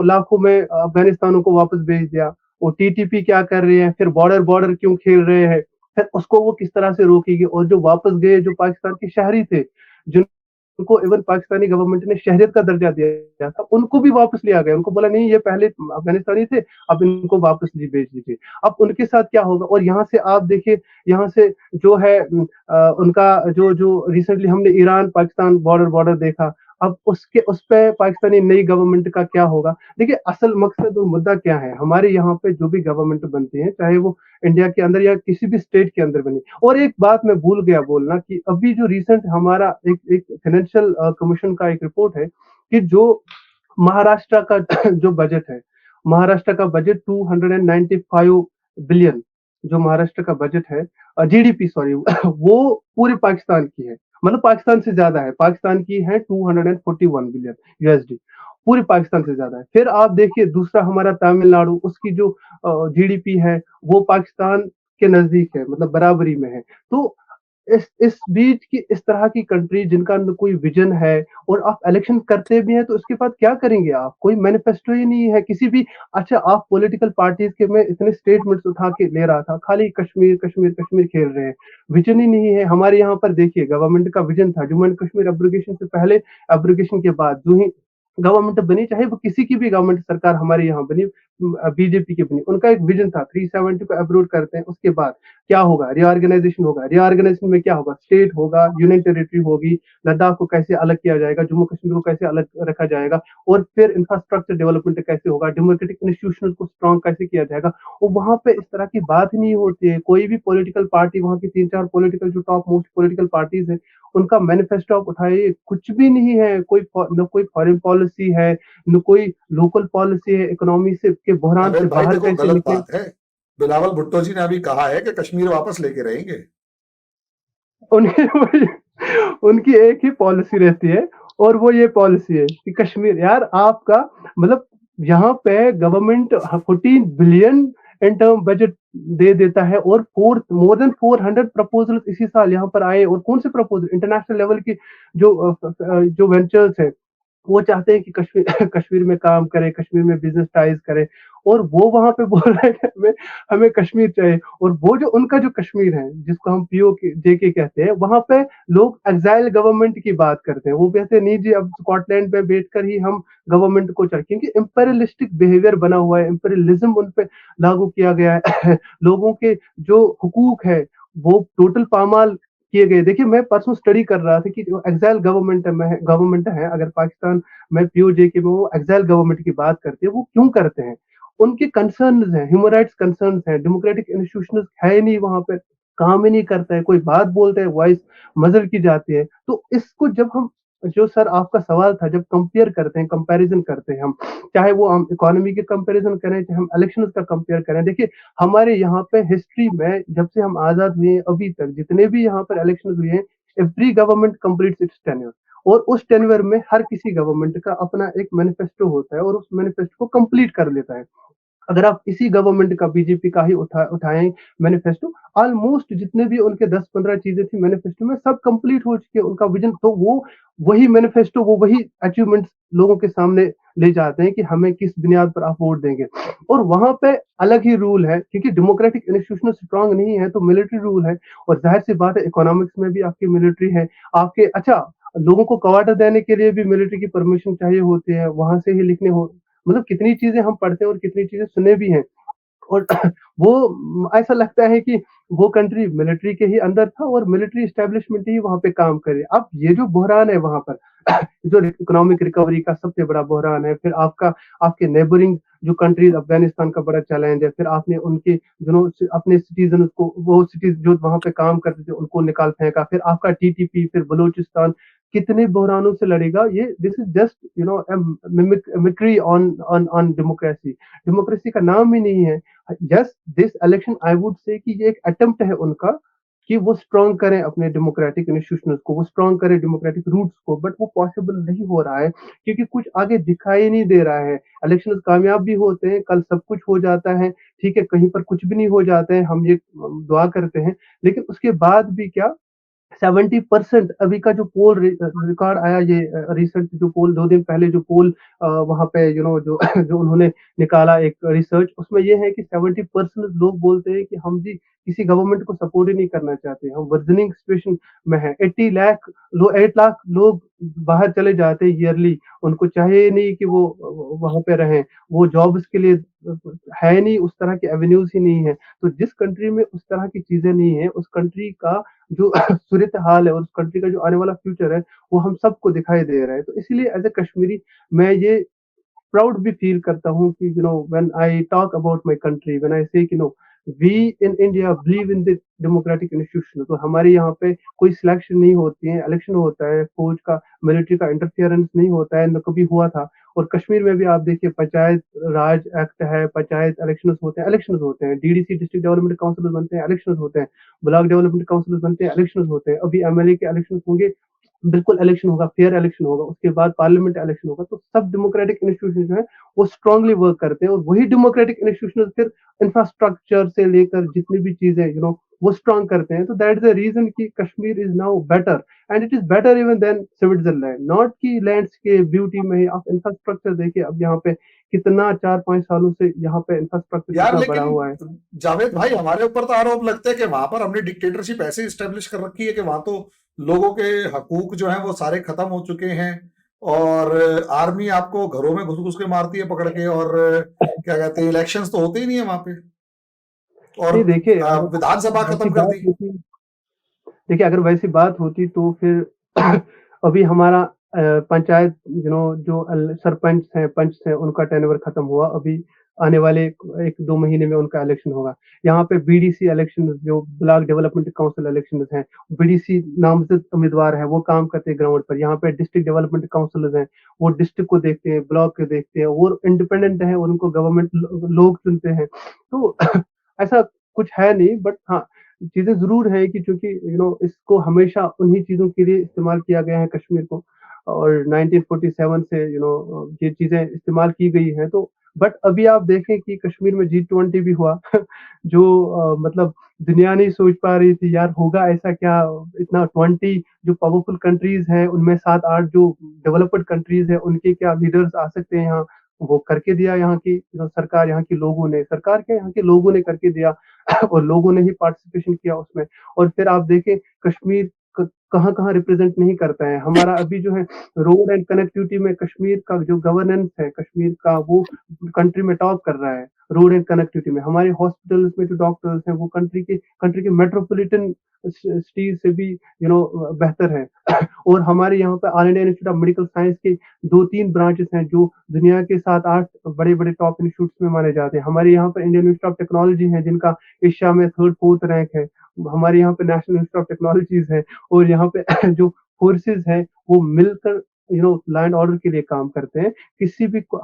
लाखों में अफगानिस्तानों को वापस भेज दिया। वो टीटीपी क्या कर रहे हैं? फिर बॉर्डर क्यों खेल रहे हैं? फिर उसको वो किस तरह से रोकेगी? और जो वापस गए, जो पाकिस्तान के शहरी थे, जिनको इवन पाकिस्तानी गवर्नमेंट ने शहरियत का दर्जा दिया था, उनको भी वापस लिया गया। उनको बोला नहीं, ये पहले अफगानिस्तानी थे, अब इनको वापस भेज दीजिए। अब उनके साथ क्या होगा? और यहाँ से आप देखिए, यहाँ से जो है उनका जो रिसेंटली हमने ईरान पाकिस्तान बॉर्डर देखा, अब उस पे पाकिस्तानी नई गवर्नमेंट का क्या होगा? देखिए, असल मकसद और मुद्दा क्या है? हमारे यहाँ पे जो भी गवर्नमेंट बनती है, चाहे वो इंडिया के अंदर या किसी भी स्टेट के अंदर बनी। और एक बात मैं भूल गया बोलना, कि अभी जो रिसेंट हमारा एक फाइनेंशियल कमीशन का एक रिपोर्ट है, कि जो महाराष्ट्र का जो बजट है, महाराष्ट्र का बजट 295 बिलियन, जो महाराष्ट्र का बजट है, जीडीपी सॉरी, वो पूरे पाकिस्तान की है। मतलब पाकिस्तान से ज्यादा है। पाकिस्तान की है 241 बिलियन यूएसडी, पूरे पाकिस्तान से ज्यादा है। फिर आप देखिए दूसरा हमारा तमिलनाडु, उसकी जो जीडीपी है, वो पाकिस्तान के नजदीक है, मतलब बराबरी में है। तो इस बीच की इस तरह की कंट्री, जिनका न कोई विजन है, और आप इलेक्शन करते भी हैं, तो उसके बाद क्या करेंगे आप? कोई मैनिफेस्टो ही नहीं है किसी भी। अच्छा, आप पॉलिटिकल पार्टीज के में इतने स्टेटमेंट्स उठा के ले रहा था, खाली कश्मीर कश्मीर कश्मीर खेल रहे हैं, विजन ही नहीं है। हमारे यहाँ पर देखिए, गवर्नमेंट का विजन था, जम्मू एंड कश्मीर एब्रोगेशन से पहले, एब्रोगेशन के बाद जो ही गवर्नमेंट बनी, चाहे वो किसी की भी गवर्नमेंट सरकार हमारे यहाँ बनी, बीजेपी की बनी, उनका एक विजन था, 370 को अप्रूव करते हैं, उसके बाद क्या होगा? रीऑर्गेनाइजेशन होगा। रीऑर्गेनाइजेशन में क्या होगा? स्टेट होगा, यूनियन टेरिटरी होगी, लद्दाख को कैसे अलग किया जाएगा, जम्मू कश्मीर को कैसे अलग रखा जाएगा, और फिर इंफ्रास्ट्रक्चर डेवलपमेंट कैसे होगा, डेमोक्रेटिक इंस्टीट्यूशन को स्ट्रॉन्ग कैसे किया जाएगा। और वहां पे इस तरह की बात ही नहीं होती है। कोई भी पॉलिटिकल पार्टी, वहां की 3-4 पॉलिटिकल जो टॉप मोस्ट पॉलिटिकल पार्टीज है, उनका मैनिफेस्टो आप उठाइए, कुछ भी नहीं है। न कोई फॉरेन पॉलिसी है, न कोई लोकल पॉलिसी है, इकोनॉमी से के बहरान से जावेद भाई बाहर देखो, कैसे गलत निकले। बात है। बिलावल भुट्टो जी ने अभी कहा है कि कश्मीर वापस लेके रहेंगे। उनकी उनकी एक ही पॉलिसी रहती है, और वो ये पॉलिसी है कि कश्मीर, यार आपका मतलब यहाँ पे government 14 billion in term budget दे देता है, और मोर देन 400 प्रपोजल इसी साल यहाँ पर आए। और कौन से प्रपोजल? इंटरनेशनल लेवल की जो वेंचर्स है, वो चाहते हैं कि कश्मीर कश्मीर में काम करें, कश्मीर में बिज़नेस टाइज़ करें और वो वहाँ पे बोल रहे हैं कि हमें हमें कश्मीर चाहिए और वो जो उनका जो कश्मीर है, जिसको हम पीओके जेके कहते हैं, वहाँ पे लोग एक्साइल गवर्नमेंट की बात करते हैं। वो कहते हैं नहीं जी अब स्कॉटलैंड में बैठकर ही हम गवर्नमेंट को क्योंकि इम्पेरियलिस्टिक बिहेवियर बना हुआ है, इम्पेरियलिज्म उन पे लागू किया गया है। लोगों के जो हुकूक है, वो टोटल पामाल किए गए। देखिए मैं परसों स्टडी कर रहा था कि जो एक्साइल गवर्नमेंट है अगर पाकिस्तान में पीओजे में वो एक्साइल गवर्नमेंट की बात करते हैं, वो क्यों करते हैं? उनके कंसर्न्स हैं, ह्यूमन राइट्स कंसर्न्स हैं, डेमोक्रेटिक इंस्टीट्यूशंस है ही नहीं वहाँ पे, काम ही नहीं करता है, कोई बात बोलता है, वॉइस मज़र की जाती है। तो इसको जब हम जो सर आपका सवाल था, जब कंपेयर करते हैं, कंपैरिज़न करते हैं हम, चाहे वो हम इकोनॉमी के कंपैरिज़न करें, चाहे हम इलेक्शंस का कंपेयर करें। देखिए हमारे यहाँ पे हिस्ट्री में जब से हम आज़ाद हुए हैं अभी तक जितने भी यहाँ पर इलेक्शंस हुए हैं, every government completes it's tenure और उस टेन्योर में हर किसी गवर्नमेंट का अपना एक मैनिफेस्टो होता है और उस मैनिफेस्टो को कंप्लीट कर लेता है। अगर आप इसी गवर्नमेंट का बीजेपी का ही उठाएं मैनिफेस्टो, ऑलमोस्ट जितने भी उनके 10-15 चीजें थी मैनिफेस्टो में सब कंप्लीट हो चुके हैं उनका विजन। तो वो वही मैनिफेस्टो वो वही अचीवमेंट्स लोगों के सामने ले जाते हैं कि हमें किस बुनियाद पर आप वोट देंगे। और वहां पे अलग ही रूल है क्योंकि डेमोक्रेटिक इंस्टीट्यूशन स्ट्रांग नहीं है तो मिलिट्री रूल है और जाहिर सी बात है इकोनॉमिक्स में भी आपकी मिलिट्री है। आपके अच्छा लोगों को क्वार्टर देने के लिए भी मिलिट्री की परमिशन चाहिए होती है, वहां से ही लिखने हो मतलब कितनी चीजें हम पढ़ते हैं और कितनी चीजें सुने भी हैं। और वो ऐसा लगता है कि वो कंट्री मिलिट्री के ही अंदर था और मिलिट्री एस्टेब्लिशमेंट ही वहां पे काम करे। अब ये जो बहरान है वहां पर जो इकोनॉमिक रिकवरी का सबसे बड़ा बहरान है, फिर आपका आपके नेबरिंग जो कंट्रीज अफगानिस्तान का बड़ा चैलेंज है, फिर आपने उनके जो अपने सिटीजन को वो सिटीज जो वहां पे काम करते थे उनको निकाल फेंका, फिर आपका टीटीपी, फिर बलूचिस्तान कितने बहरानों से लड़ेगा। ये this is just mimicry on on on democracy. Democracy का नाम ही नहीं है। Just this election I would say कि ये एक अटेम्प्ट है उनका कि वो स्ट्रॉन्ग करें अपने डेमोक्रेटिक इंस्टीट्यूशंस को, वो स्ट्रॉन्ग करें डेमोक्रेटिक रूट्स को, बट वो पॉसिबल नहीं हो रहा है क्योंकि कुछ आगे दिखाई नहीं दे रहा है। इलेक्शन कामयाब भी होते हैं, कल सब कुछ हो जाता है, ठीक है, कहीं पर कुछ भी नहीं हो जाते हैं, हम ये दुआ करते हैं, लेकिन उसके बाद भी क्या 70% अभी का जो पोल रिकॉर्ड आया, ये रिसेंट जो पोल 2 दिन पहले जो पोल वहां पे जो जो उन्होंने निकाला एक रिसर्च, उसमें ये है कि 70% लोग बोलते हैं कि हम जी किसी गवर्नमेंट को सपोर्ट ही नहीं करना चाहते, हम वर्जनिंग सिचुएशन में है। 8 लाख लोग बाहर चले जाते हैं ईयरली, उनको चाहिए नहीं कि वो वहां पे रहें, वो जॉब्स के लिए है नहीं, उस तरह की एवेन्यूज ही नहीं है। तो जिस कंट्री में उस तरह की चीजें नहीं है, उस कंट्री का जो सूरत हाल है और उस कंट्री का जो आने वाला फ्यूचर है वो हम सबको दिखाई दे रहा है। तो इसीलिए एज ए कश्मीरी मैं ये प्राउड भी फील करता हूँ कि when I talk about my country, when I say कि we in India believe in the democratic institution. तो हमारे यहाँ पे कोई सिलेक्शन नहीं होती है, इलेक्शन होता है, फौज का मिलिट्री का इंटरफेरेंस नहीं होता है, न कभी हुआ था। और कश्मीर में भी आप देखिए पंचायत राज एक्ट है, पंचायत इलेक्शन होते हैं, डीडीसी डिस्ट्रिक्ट डेवलपमेंट काउंसिल बनते हैं, इलेक्शन होते हैं, ब्लॉक डेवलपमेंट काउंसिल बनते हैं, इलेक्शन होते हैं, अभी एमएलए के इलेक्शन होंगे, बिल्कुल इलेक्शन होगा, फेयर इलेक्शन होगा, उसके बाद पार्लियामेंट इलेक्शन होगा। तो सब डेमोक्रेटिक इंस्टीट्यूशन जो है वो स्ट्रांगली वर्क करते हैं और वही डेमोक्रेटिक इंस्टीट्यूशन फिर इंफ्रास्ट्रक्चर से लेकर जितनी भी चीजें वो स्ट्रांग करते हैं। तो दैट इज द रीजन कि Kashmir is now better and it is better even than Switzerland. Not की लैंड्स के ब्यूटी में ही, आप इंफ्रास्ट्रक्चर देखिए अब यहाँ पे कितना 4-5 सालों से यहाँ पे इंफ्रास्ट्रक्चर यार कितना बड़ा हुआ है। लेकिन जावेद भाई हमारे ऊपर तो आरोप लगते हैं कि वहां पर हमने डिक्टेटरशिप ऐसे इस्टेब्लिश कर रखी है कि वहां तो लोगों के हकूक जो हैं वो सारे खत्म हो चुके हैं और आर्मी आपको घरों में घुस घुस के मारती है पकड़ के और क्या कहते हैं इलेक्शंस तो होते ही नहीं है वहां पे और नहीं देखिए विधानसभा वैसी खत्म कर बात दी। होती, देखिए अगर वैसी बात होती तो फिर अभी हमारा पंचायत जो सरपंच हैं, पंच हैं, उनका टेन्योर खत्म हुआ। अभी आने वाले 1-2 महीने में उनका इलेक्शन होगा। यहाँ पे बीडीसी इलेक्शन, जो ब्लॉक डेवलपमेंट काउंसिल इलेक्शन हैं, बीडीसी नामजद उम्मीदवार है, वो काम करते हैं ग्राउंड पर। यहाँ पे डिस्ट्रिक्ट डेवलपमेंट काउंसिल हैं, वो डिस्ट्रिक्ट को देखते हैं, ब्लॉक को देखते हैं, वो इंडिपेंडेंट है, उनको गवर्नमेंट लोग चुनते हैं। तो ऐसा कुछ है नहीं, बट हाँ चीजें जरूर है कि चूंकि इसको हमेशा उन्हीं चीजों के लिए इस्तेमाल किया गया है कश्मीर को, और 1947 से ये चीजें इस्तेमाल की गई हैं। तो बट अभी आप देखें कि कश्मीर में G20 भी हुआ जो मतलब दुनिया नहीं सोच पा रही थी यार होगा ऐसा क्या, इतना 20 जो पावरफुल कंट्रीज हैं उनमें 7-8 जो डेवलप्ड कंट्रीज हैं उनके क्या लीडर्स आ सकते हैं यहाँ, वो करके दिया यहाँ की सरकार, यहाँ के लोगों ने, सरकार क्या यहाँ के लोगों ने करके दिया और लोगों ने ही पार्टिसिपेशन किया उसमें। और फिर आप देखें कश्मीर कहाँ-कहाँ रिप्रेजेंट नहीं करता है। हमारा अभी जो है रोड एंड कनेक्टिविटी में कश्मीर का जो गवर्नेंस है कश्मीर का वो कंट्री में टॉप कर रहा है रोड एंड कनेक्टिविटी में। हमारे हॉस्पिटल्स में जो डॉक्टर्स हैं वो कंट्री के मेट्रोपॉलिटन सिटीज से भी बेहतर है। और हमारे यहाँ पे all India institute of medical science के 2-3 ब्रांचेस हैं जो दुनिया के 7-8 बड़े-बड़े टॉप इंस्टीट्यूट्स में माने जाते हैं। हमारे यहाँ पर इंडियन इंस्टीट्यूट ऑफ टेक्नोलॉजी है जिनका एशिया में 3rd-4th रैंक है। हमारे यहाँ पे नेशनल इंस्टीट्यूट ऑफ टेक्नोलॉजीज है और यहाँ पे जो फोर्सेस हैं वो मिलकर लॉ एंड ऑर्डर के लिए काम करते हैं।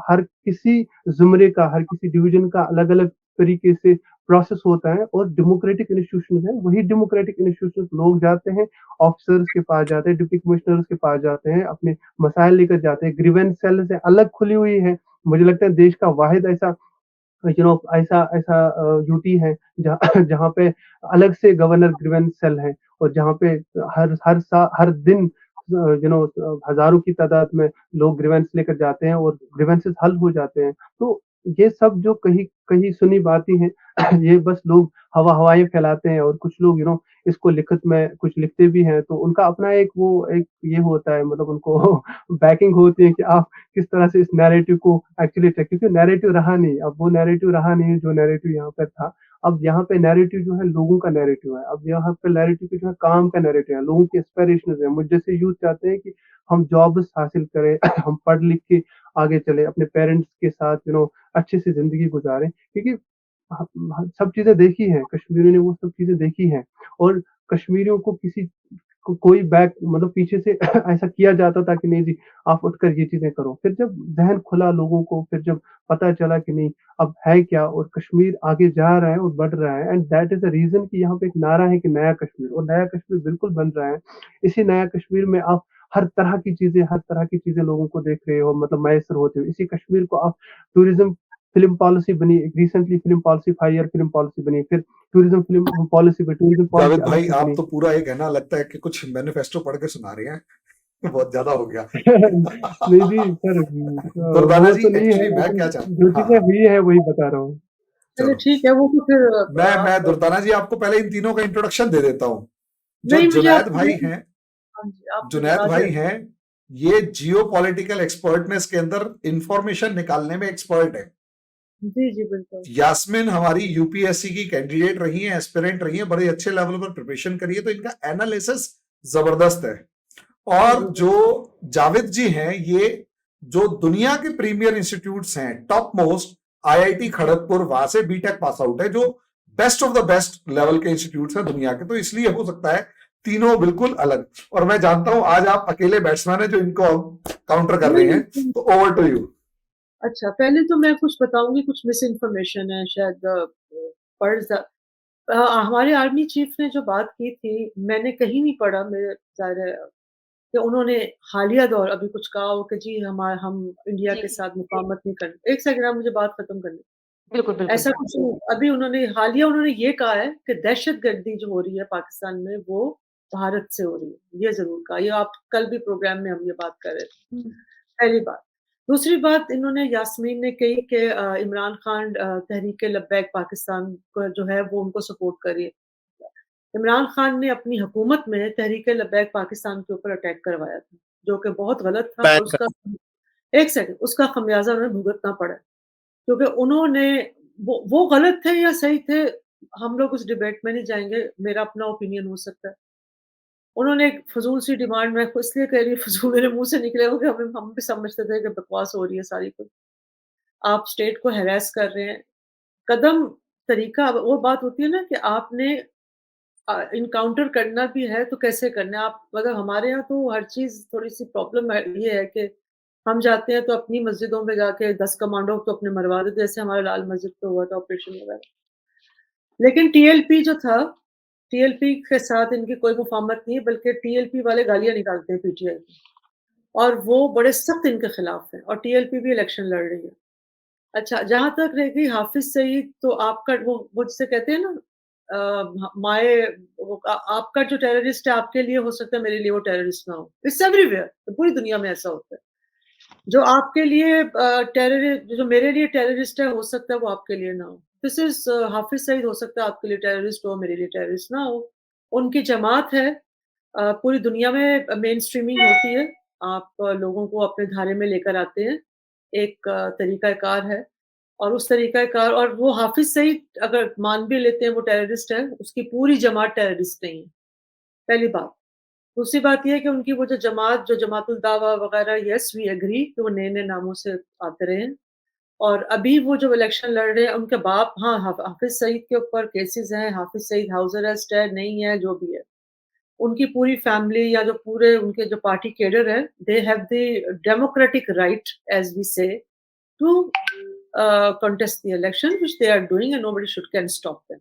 हर किसी ज़ुमरे का, हर किसी डिवीजन का अलग-अलग तरीके से प्रोसेस होता है और डेमोक्रेटिक इंस्टीट्यूशन है, वही डेमोक्रेटिक इंस्टीट्यूशन लोग जाते हैं, ऑफिसर्स के पास जाते हैं, डिप्टी कमिश्नर्स के पास जाते हैं, अपने मसाइल लेकर जाते हैं। ग्रीवेंस सेल से अलग खुली हुई है। मुझे लगता है देश का वाहिद ऐसा ऐसा ऐसा यूटी है जहाँ जहाँ पे अलग से गवर्नर ग्रीवेंस सेल है और जहाँ पे हर दिन हजारों की तादाद में लोग ग्रीवेंस लेकर जाते हैं और ग्रीवेंसेस हल हो जाते हैं। तो ये सब जो कही कही सुनी बातें हैं ये बस लोग हवाएं फैलाते हैं और कुछ लोग इसको लिखत में कुछ लिखते भी हैं तो उनका अपना एक ये होता है, मतलब उनको बैकिंग होती है कि आप किस तरह से इस नैरेटिव को एक्चुअली क्योंकि नैरेटिव रहा नहीं, अब वो नैरेटिव रहा नहीं जो नैरेटिव यहाँ पर था। अब यहाँ पे नैरेटिव जो है लोगों का नैरेटिव है। अब यहाँ पे नैरेटिव जो है काम का नैरेटिव है, लोगों की एस्पिरेशंस है। मुझ जैसे यूथ चाहते हैं कि हम जॉब्स हासिल करें हम पढ़ लिख के आगे चले, अपने पेरेंट्स के साथ अच्छे से जिंदगी गुजारें, क्योंकि सब चीजें देखी हैं, कश्मीरियों ने वो सब चीजें देखी हैं। और कश्मीरियों को कोई बैक मतलब पीछे से ऐसा किया जाता था कि नहीं जी आप उठकर ये चीजें करो। फिर जब जहन खुला लोगों को, फिर जब पता चला कि नहीं अब है क्या और कश्मीर आगे जा रहा है और बढ़ रहा है, and that is the reason कि यहाँ पे एक नारा है कि नया कश्मीर, और नया कश्मीर बिल्कुल बन रहा है। इसी नया कश्मीर में आप हर तरह की चीजें लोगों को देख रहे हो, मतलब मैसर होते हो। इसी कश्मीर को आप टूरिज्म फिल्म पॉलिसी बनी, recently film policy 5 year film policy बनी, फिर टूरिज्म फिल्म पॉलिसी पे टूरिज्म जावेद पॉलिसी अलग भाई से आप बनी। तो पूरा एक है ना, लगता है कि कुछ मैनिफेस्टो पढ़ के सुना रहे हैं बहुत ज्यादा हो गया। नहीं जी सर, दुर्दाना वो जी तो नहीं है, एक्चुअली मैं लेकिन क्या जो चाहता, चीजें हाँ हुई है वही बता रहा हूँ। चलो चलो ठीक है, वो तो फिर मैं आप दुर्दाना जी आपको पहले इन तीनों का इंट्रोडक्शन दे देता हूँ। जो नहीं मुझे जुनैद आपको भाई हैं, हाँ जी, आप जुनैद आगे भाई हैं, ये जियो पॉलिटिकल एक्सपर्टनेस के अंदर इंफॉर्मेशन निकालने में एक्सपर्ट है। जी बिल्कुल। यास्मिन हमारी यूपीएससी की कैंडिडेट रही है, एस्पिरेंट रही है, बड़े अच्छे लेवल पर प्रिपरेशन करी है, तो इनका एनालिसिस जबरदस्त है। और जो जावेद जी हैं, ये जो दुनिया के प्रीमियर इंस्टीट्यूट्स हैं, टॉप मोस्ट आईआईटी खड़गपुर, वहां से बीटेक पास आउट है, जो best of the best level के इंस्टीट्यूट्स हैं दुनिया के। तो इसलिए हो सकता है तीनों बिल्कुल अलग। और मैं जानता हूं आज आप अकेले बैट्समैन हैं जो इनको काउंटर कर रहे हैं, तो ओवर टू यू। अच्छा, पहले तो मैं कुछ बताऊंगी, कुछ मिस इन्फॉर्मेशन है शायद हमारे आर्मी चीफ ने जो बात की थी, मैंने कहीं नहीं पढ़ा, मेरे ज़ाहिर है कि उन्होंने हालिया दौर अभी कुछ कहा हो कि जी हम इंडिया जी, के साथ मुकामत नहीं करते। 1 सेकंड, आप मुझे बात खत्म करने दें। बिल्कुल, बिल्कुल। ऐसा कुछ नहीं, अभी हालिया उन्होंने ये कहा है कि दहशतगर्दी जो हो रही है पाकिस्तान में, वो भारत से हो रही है, ये ज़रूर कहा। ये आप कल भी प्रोग्राम में हम ये बात कर रहे थे, हुँ, पहली बात। दूसरी बात इन्होंने यास्मीन ने कही कि इमरान खान तहरीक-ए-लब्बैक पाकिस्तान को जो है वो उनको सपोर्ट कर रही है। इमरान खान ने अपनी हुकूमत में तहरीक-ए-लब्बैक पाकिस्तान के ऊपर अटैक करवाया था, जो कि बहुत गलत था और बैन उसका 1 सेकंड, उसका खमियाज़ा उन्हें भुगतना पड़ा। क्योंकि उन्होंने वो गलत थे या सही थे, हम लोग उस डिबेट में नहीं जाएँगे, मेरा अपना ओपिनियन हो सकता है। उन्होंने एक फ़िज़ूल सी डिमांड, मैं इसलिए कह रही हूँ फ़िज़ूल, मेरे मुँह से निकले क्योंकि हम भी समझते थे कि बकवास हो रही है सारी कुछ। आप स्टेट को हैरेस कर रहे हैं। कदम तरीका वो बात होती है ना कि आपने इनकाउंटर करना भी है तो कैसे करना है। आप मतलब हमारे यहाँ तो हर चीज़ थोड़ी-सी प्रॉब्लम है, ये है कि हम जाते हैं तो अपनी मस्जिदों में जाके 10 कमांडो तो अपने मरवा देते हैं, जैसे हमारे लाल मस्जिद पे हुआ था ऑपरेशन वगैरह। लेकिन टीएलपी जो था, टीएलपी के साथ इनकी कोई मुफ़ाहमत नहीं है, बल्कि टीएलपी वाले गालियाँ निकालते हैं पीटीआई की, और वो बड़े सख्त इनके खिलाफ हैं, और टीएलपी भी इलेक्शन लड़ रही है। अच्छा, जहाँ तक रह गई हाफ़िज़ सईद, तो आपका वो जिसे कहते हैं ना आपका जो टेररिस्ट है आपके लिए हो सकता है, मेरे लिए वो टेररिस्ट ना हो। इट्स एवरीवेयर, तो पूरी दुनिया में ऐसा होता है। जो आपके लिए जो मेरे लिए टेररिस्ट है, हो सकता है वो आपके लिए ना हो। दिस इज़ हाफ़िज़ सईद हो सकता है आपके लिए टेररिस्ट हो, मेरे लिए टेररिस्ट ना हो। उनकी जमात है, पूरी दुनिया में मेन स्ट्रीमिंग होती है। आप लोगों को अपने धारे में लेकर आते हैं। एक तरीक़ाकार है और उस तरीक़ाकार और वो हाफ़िज़ सईद अगर मान भी लेते हैं वो टेररिस्ट है, उसकी पूरी जमात टेररिस्ट नहीं है, पहली बात। दूसरी बात ये है कि उनकी वो जो जमात जो जमातुल दावा वग़ैरह येस वी एग्री कि वो नए-नए नामों से आते रहे हैं और अभी वो जो इलेक्शन लड़ रहे हैं उनके बाप हाँ, हाफ़िज़ सईद के ऊपर केसेज़ हैं, हाफ़िज़ सईद हाउस अरेस्ट है, नहीं है, जो भी है। उनकी पूरी फैमिली या जो पूरे उनके जो पार्टी कैडर है, they have the democratic right as we say to contest the election which they are doing and nobody can stop them.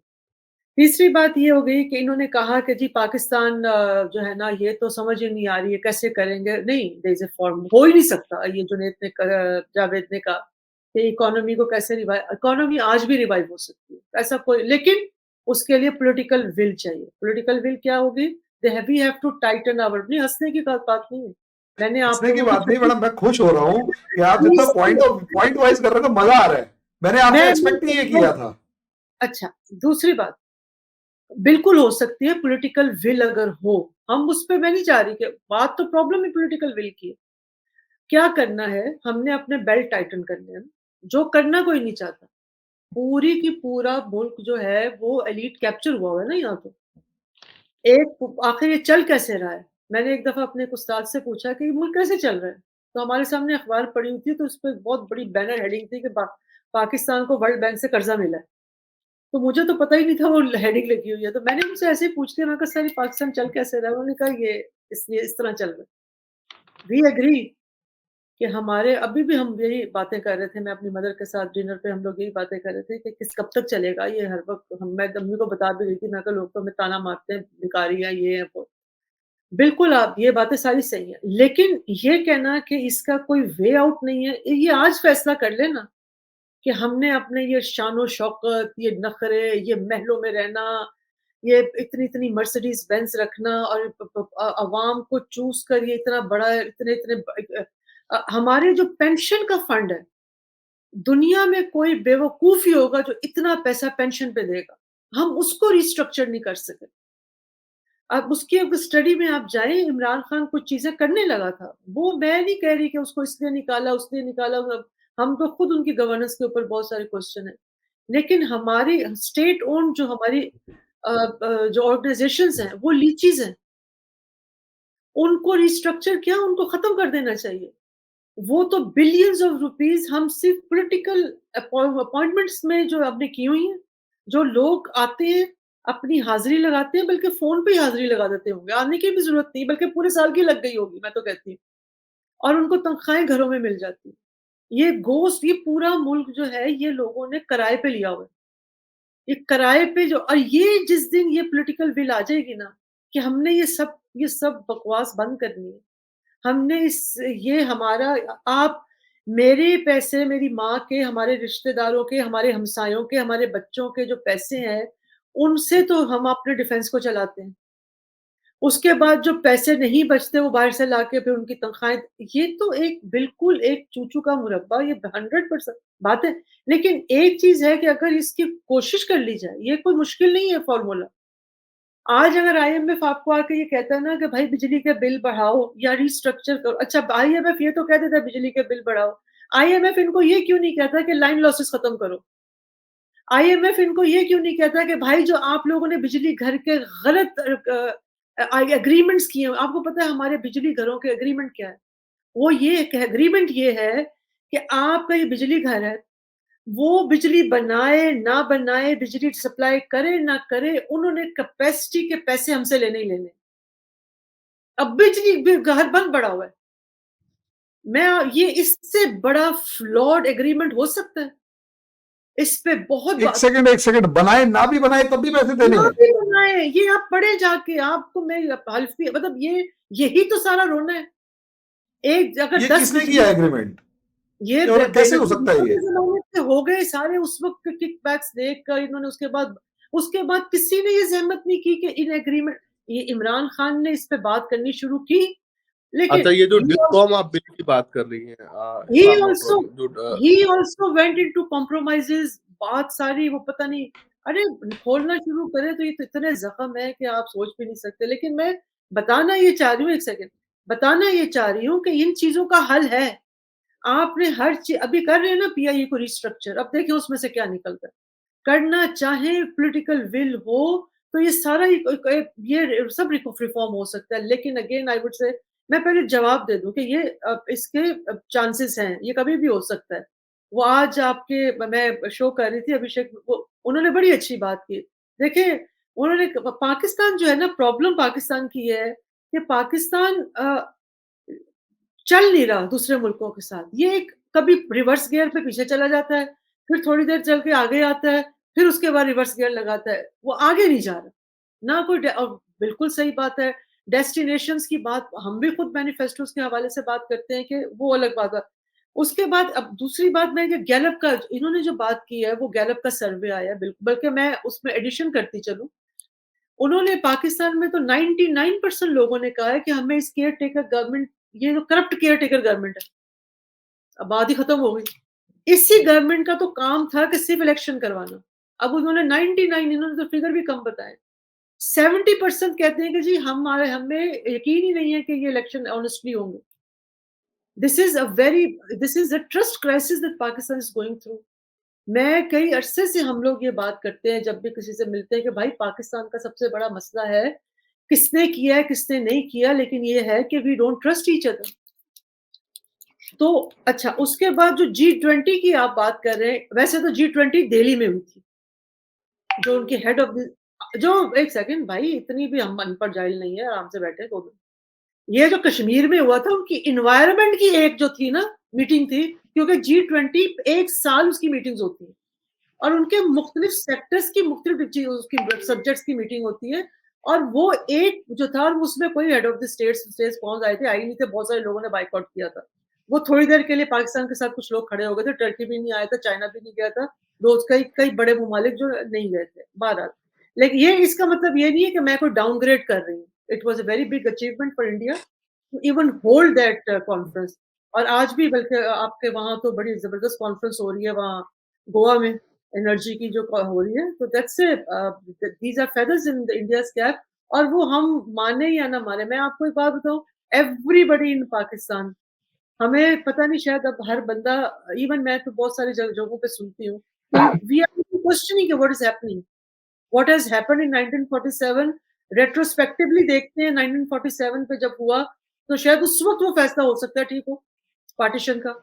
तीसरी बात ये हो गई कि इन्होंने कहा कि जी पाकिस्तान जो है ना ये तो समझ ही नहीं आ रही है कैसे करेंगे नहीं देयर इज अ फॉर्म हो ही नहीं सकता ये जुनैद ने जावेद ने कहा कि इकोनॉमी को कैसे रिवाइव इकोनॉमी आज भी रिवाइव हो सकती है ऐसा कोई लेकिन उसके लिए पॉलिटिकल विल चाहिए पॉलिटिकल विल क्या होगी we have to tighten our नहीं हंसने की बात नहीं है मैंने आप हंसने की लोगों बात नहीं को मैडम, मैं खुश हो रहा हूँ कि आप जितना पॉइंट वाइज कर रहे हो मजा आ रहा है। मैंने आपसे एक्सपेक्ट नहीं ये किया था। अच्छा दूसरी बात बिल्कुल हो सकती है पॉलिटिकल विल अगर हो हम उस पे मैं नहीं चाह रही कि बात तो प्रॉब्लम है पॉलिटिकल विल की है क्या करना है हमने अपने बेल्ट टाइटन करने हैं जो करना कोई नहीं चाहता पूरी की पूरा मुल्क जो है वो एलीट कैप्चर हुआ है ना यहाँ तो एक आखिर ये चल कैसे रहा है मैंने एक दफा अपने एक उस्ताद से पूछा कि ये मुल्क कैसे चल रहा है तो हमारे सामने अखबार पड़ी हुई थी तो उस पर बहुत बड़ी बैनर हेडिंग थी कि पाकिस्तान को वर्ल्ड बैंक से कर्जा मिला है तो मुझे तो पता ही नहीं था वो हेडिंग लगी हुई है, तो मैंने उनसे ऐसे ही पूछ लिया, मैं कहा सर ये पाकिस्तान चल कैसे रहा है? उन्होंने कहा ये इसलिए इस तरह चल रहा है। वी एग्री कि हमारे अभी भी हम यही बातें कर रहे थे, मैं अपनी मदर के साथ डिनर पे हम लोग यही बातें कर रहे थे कि किस कब तक चलेगा ये हर वक़्त मैं अम्मी को बता भी रही थी, मैं कहा लोग तो हमें ताना मारते हैं, भिखारी हैं, ये हैं, वो। बिल्कुल आप ये बातें सारी सही हैं, लेकिन ये कहना कि इसका कोई वे आउट नहीं है, ये आज फैसला कर लें ना कि हमने अपने ये शान-ओ-शौकत, ये नखरे, ये महलों में रहना, ये इतनी-इतनी मर्सिडीज़ बेंज रखना और अवाम को चूस कर ये इतना बड़ा इतने-इतने हमारे जो पेंशन का फंड है, दुनिया में कोई बेवकूफ़ ही होगा जो इतना पैसा पेंशन पे देगा। हम उसको रिस्ट्रक्चर नहीं कर सके। अब उसकी अगर स्टडी में आप जाएँ, इमरान खान कुछ चीज़ें करने लगा था। वो मैं नहीं कह रही कि उसको इसलिए निकाला, उसने निकाला हम तो खुद उनकी गवर्नेंस के ऊपर बहुत सारे क्वेश्चन हैं। लेकिन हमारी स्टेट ओन्ड जो हमारी जो ऑर्गनाइज़ेशंस हैं, वो लीचीज़ हैं। उनको रिस्ट्रक्चर क्या उनको खत्म कर देना चाहिए। वो तो बिलियंस ऑफ रुपीज़ हम सिर्फ़ पॉलिटिकल अपॉइंटमेंट्स में जो आपने की हुई हैं, जो लोग आते हैं, अपनी हाज़िरी लगाते हैं, बल्कि फ़ोन पे ही हाज़िरी लगा देते होंगे, आने की भी ज़रूरत नहीं, बल्कि पूरे साल की लग गई होगी, मैं तो कहती हूँ। और उनको तनख्वाहें घरों में मिल जाती हैं। ये पूरा मुल्क जो है, ये लोगों ने किराए पे लिया हुआ है। ये किराए पे जो और ये जिस दिन ये पॉलिटिकल विल आ जाएगी ना, कि हमने ये सब बकवास बंद करनी है। हमने इस ये हमारा आप मेरे पैसे, मेरी माँ के, हमारे रिश्तेदारों के, हमारे हमसायों के, हमारे बच्चों के जो पैसे हैं, उनसे तो हम अपने डिफेंस को चलाते हैं। उसके बाद जो पैसे नहीं बचते वो बाहर से लाके फिर उनकी तनख्वाहें ये तो एक बिल्कुल एक चूचू का मुरब्बा ये 100% बात है। लेकिन एक चीज़ है कि अगर इसकी कोशिश कर ली जाए, ये कोई मुश्किल नहीं है फ़ॉर्मूला। आज अगर आईएमएफ आपको आके ये कहता है ना कि भाई बिजली के बिल बढ़ाओ या रिस्ट्रक्चर करो। अच्छा आईएमएफ ये तो कह देता है बिजली के बिल बढ़ाओ। आईएमएफ इनको ये क्यों नहीं कहता कि लाइन लॉसेस खत्म करो? आईएमएफ इनको ये क्यों नहीं कहता कि भाई जो आप लोगों ने बिजली घर के गलत एग्रीमेंट्स किए हैं, आपको पता है हमारे बिजली घरों के एग्रीमेंट क्या है? वो ये एग्रीमेंट ये है कि आपका ये बिजली घर है, वो बिजली बनाए, ना बनाए, बिजली सप्लाई करे, ना करे, उन्होंने कैपेसिटी के पैसे हमसे लेने ही लेने। अब बिजली घर बंद पड़ा हुआ है। ये इससे बड़ा फ्लॉड एग्रीमेंट हो सकता है? इस पे बहुत एक सेकंड बनाए ना भी बनाए तब भी पैसे देने ना हैं। भी बनाए, ये आप पढ़े जाके आपको मैं हल्फी मतलब यही तो सारा रोना है। एक अगर ये 10 किसने बिजली किया एग्रीमेंट ये और कैसे हो बेनज़ीर सकता है भुट्टो ये? के ज़माने के हो गए सारे उस वक़्त के किकबैक्स देखकर इन्होंने उसके बाद किसी ने ये ज़हमत नहीं की कि इन एग्रीमेंट ये इमरान खान ने इस पे बात करनी शुरू की, लेकिन अच्छा, ये जो he डिस्कॉम आप बिल की बात कर रही हैं, he if I am not also wrong, जो he also went into compromises बात सारी वो पता नहीं अरे खोलना शुरू करें तो ये तो इतने ज़ख्म है कि आप सोच भी नहीं सकते। लेकिन मैं बताना ये चाह रही हूँ एक सेकंड, बताना ये चाह रही हूँ कि इन चीज़ों का हल है। आपने हर ची अभी कर रहे हैं ना पीआईए को रिस्ट्रक्चर, अब देखिए उसमें से क्या निकलता है। करना चाहे पॉलिटिकल विल हो तो ये सारा ये सब रिफॉर्म हो सकता है। लेकिन अगेन आई वुड से मैं पहले जवाब दे दूं कि ये इसके चांसेस हैं, ये कभी भी हो सकता है। वो आज आपके मैं शो कर रही थी अभिषेक, वो उन्होंने बड़ी अच्छी बात की। देखिए उन्होंने पाकिस्तान जो है ना, प्रॉब्लम पाकिस्तान की है कि पाकिस्तान चल नहीं रहा दूसरे मुल्कों के साथ। ये एक कभी रिवर्स गियर पे पीछे चला जाता है, फिर थोड़ी देर चल के आगे आता है, फिर उसके बाद रिवर्स गियर लगाता है। वो आगे नहीं जा रहा। ना कोई और बिल्कुल सही बात है, डेस्टिनेशंस की बात हम भी खुद मैनिफेस्टोस के हवाले से बात करते हैं कि वो अलग बात है। उसके बाद अब दूसरी बात मैं ये गैलप का इन्होंने जो बात की है, वो गैलप का सर्वे आया है बल्कि मैं उसमें एडिशन करती चलूँ। उन्होंने पाकिस्तान में तो 99% लोगों ने कहा है कि हमें इस केयर टेकर गवर्नमेंट ये जो करप्ट केयर टेकर गवर्नमेंट है, अब बात ही खत्म हो गई। इसी गवर्नमेंट का तो काम था कि सिर्फ इलेक्शन करवाना। अब उन्होंने 99 इन्होंने तो फिगर भी कम बताए। 70% कहते हैं कि जी हमें यकीन ही नहीं है कि ये इलेक्शन ऑनेस्टली होंगे। This is a trust crisis that Pakistan is going through. मैं कई अरसे से हम लोग ये बात करते हैं जब भी किसी से मिलते हैं कि भाई पाकिस्तान का सबसे बड़ा मसला है किसने किया है किसने नहीं किया, लेकिन ये है कि we don't trust each other. तो अच्छा, उसके बाद जो G20 की आप बात कर रहे हैं, वैसे तो G20 दिल्ली में हुई थी। जो उनके हेड ऑफ द जो एक सेकंड भाई, इतनी भी हम अनपढ़ जाहिल नहीं है, आराम से बैठे 2 मिनट। ये जो कश्मीर में हुआ था उनकी एनवायरनमेंट की एक जो थी ना मीटिंग थी, क्योंकि G20 1 साल उसकी मीटिंग्स होती है और उनके मुख्तलिफ सेक्टर्स की मुख्तलिफ उसकी सब्जेक्ट्स की मीटिंग होती है। और वो एक जो था उसमें कोई हेड ऑफ द स्टेट्स पहुंच आए थे, आई नहीं थे, बहुत सारे लोगों ने बाइकआउट किया था। वो थोड़ी देर के लिए पाकिस्तान के साथ कुछ लोग खड़े हो गए थे, टर्की भी नहीं आया था, चाइना भी नहीं गया था, रोज कई कई बड़े ममालिक जो नहीं गए थे बहरहाल। लेकिन ये इसका मतलब ये नहीं है कि मैं कोई डाउनग्रेड कर रही हूँ। It was a very big achievement for India to even hold that conference. और आज भी बल्कि आपके वहां तो बड़ी जबरदस्त कॉन्फ्रेंस हो रही है वहाँ गोवा में, एनर्जी की जो हो रही है। तो that's these are feathers in the India's cap. और वो हम माने या ना माने, मैं आपको एक बात बताऊं, एवरीबडी इन पाकिस्तान, हमें पता नहीं शायद अब हर बंदा, इवन मैं तो बहुत सारी जगहों पे सुनती हूँ, we are questioning what is happening, what has happened in 1947। Retrospectively देखते हैं 1947 पे जब हुआ तो शायद उस वक्त वो फैसला हो सकता है ठीक हो पार्टीशन का।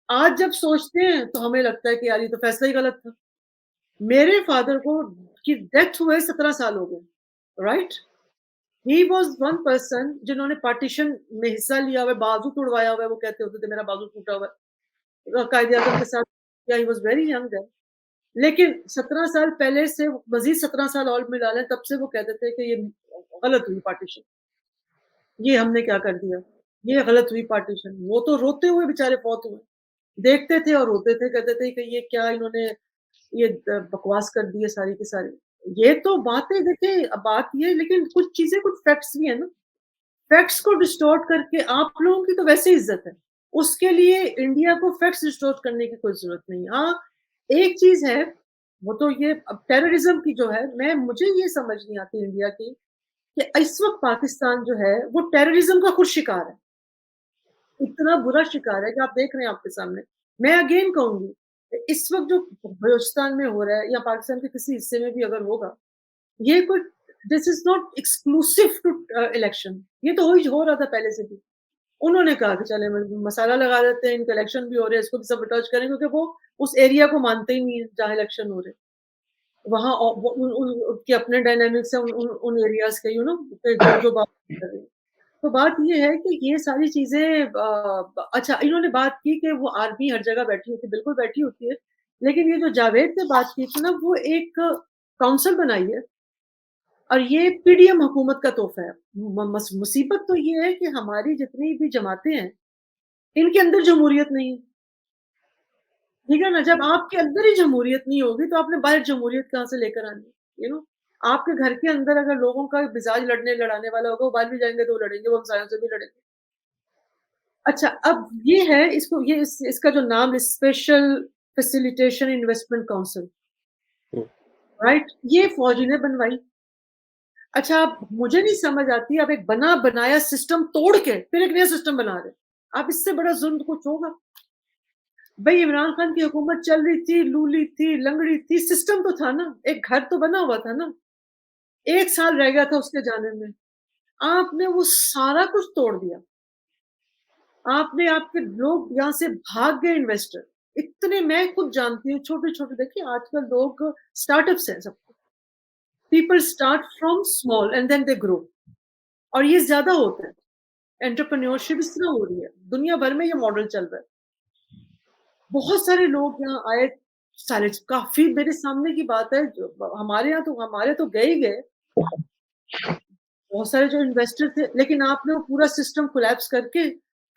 आज जब सोचते हैं तो हमें लगता है कि यार ये तो फैसला ही गलत था। मेरे फादर को की डेथ हुए 17 साल हो गए, right. He was one person जिन्होंने पार्टीशन में हिस्सा लिया हुआ है, बाजू तुड़वाया हुआ है, वो कहते होते थे मेरा बाजू टूटा हुआ है कायदे आजम के साथ। He was very young then. लेकिन 17 साल पहले से मजीद 17 साल और मिला लें, तब से वो कहते थे कि ये गलत हुई पार्टीशन, ये हमने क्या कर दिया, ये गलत हुई पार्टीशन। वो तो रोते हुए बेचारे फौत हुए, देखते थे और रोते थे, कहते थे कि ये क्या इन्होंने ये बकवास कर दी है सारी की सारी। ये तो बातें देखिए, अब बात ये है, लेकिन कुछ चीजें कुछ फैक्ट्स भी है ना, फैक्ट्स को डिस्टॉर्ट करके आप लोगों की तो वैसे इज्जत है, उसके लिए इंडिया को फैक्ट्स डिस्टॉर्ट करने की कोई जरूरत नहीं। हाँ, एक चीज है, वो तो ये अब टेररिज्म की जो है, मैं मुझे ये समझ नहीं आती इंडिया की कि इस वक्त पाकिस्तान जो है वो टेररिज्म का खुद शिकार है, इतना बुरा शिकार है कि आप देख रहे हैं आपके सामने। मैं अगेन कहूंगी इस वक्त जो बलूचिस्तान में हो रहा है या पाकिस्तान के किसी हिस्से में भी अगर होगा, ये कोई this is not exclusive to election, ये तो हो रहा था पहले से भी। उन्होंने कहा कि चले मसाला लगा देते हैं, इनके इलेक्शन भी हो रहे हैं, इसको भी सब टच करें, क्योंकि वो उस एरिया को मानते ही नहीं है जहाँ इलेक्शन हो रहे, वहाँ उनके अपने डायनामिक्स है उन एरियाज के, यू नो, जो बात कर रहे हैं। तो बात ये है कि ये सारी चीजें अच्छा, इन्होंने बात की कि वो आर्मी हर जगह बैठी होती है, बिल्कुल बैठी होती है, लेकिन ये जो जावेद ने बात की थी ना, वो एक काउंसिल बनाई है और ये पीडीएम हुकूमत का तोहफा है। मुसीबत तो ये है कि हमारी जितनी भी जमातें हैं, इनके अंदर जमहूरियत नहीं है। ठीक है ना? जब आपके अंदर ही जमहूरियत नहीं होगी तो आपने बाहर जमहूरियत कहाँ से लेकर आनी है? यू नो आपके घर के अंदर अगर लोगों का मिजाज लड़ाने वाला होगा, वो बाहर भी जाएंगे तो वो लड़ेंगे, वो हमसायों से भी लड़ेंगे। अच्छा, अब ये है इसको ये इसका जो नाम स्पेशल फैसिलिटेशन इन्वेस्टमेंट काउंसिल, हम्म, राइट? ये फौजी ने बनवाई। अच्छा, अब मुझे नहीं समझ आती, आप एक बना बनाया सिस्टम तोड़ के फिर एक नया सिस्टम बना रहे हैं। आप इससे बड़ा जुल्म कुछ होगा? भाई इमरान खान की हुकूमत चल रही थी, लूली थी, लंगड़ी थी, सिस्टम तो था ना, एक घर तो बना हुआ था ना, 1 साल रह गया था उसके जाने में। आपने वो सारा कुछ तोड़ दिया। आपने आपके लोग यहाँ से भाग गए इन्वेस्टर। इतने मैं खुद जानती हूँ छोटे-छोटे देखिए आजकल लोग स्टार्टअप्स हैं सब। People start from small and then they grow और ये ज़्यादा होता है। एंटरप्रेन्योरशिप इस तरह हो रही है। दुनिया भर में ये मॉडल चल रहा है। बहुत सारे लोग यहाँ आए, सारे काफ़ी मेरे सामने की बात है जो हमारे तो गए ही गए। बहुत सारे जो इन्वेस्टर थे, लेकिन आपने वो पूरा सिस्टम कोलैप्स करके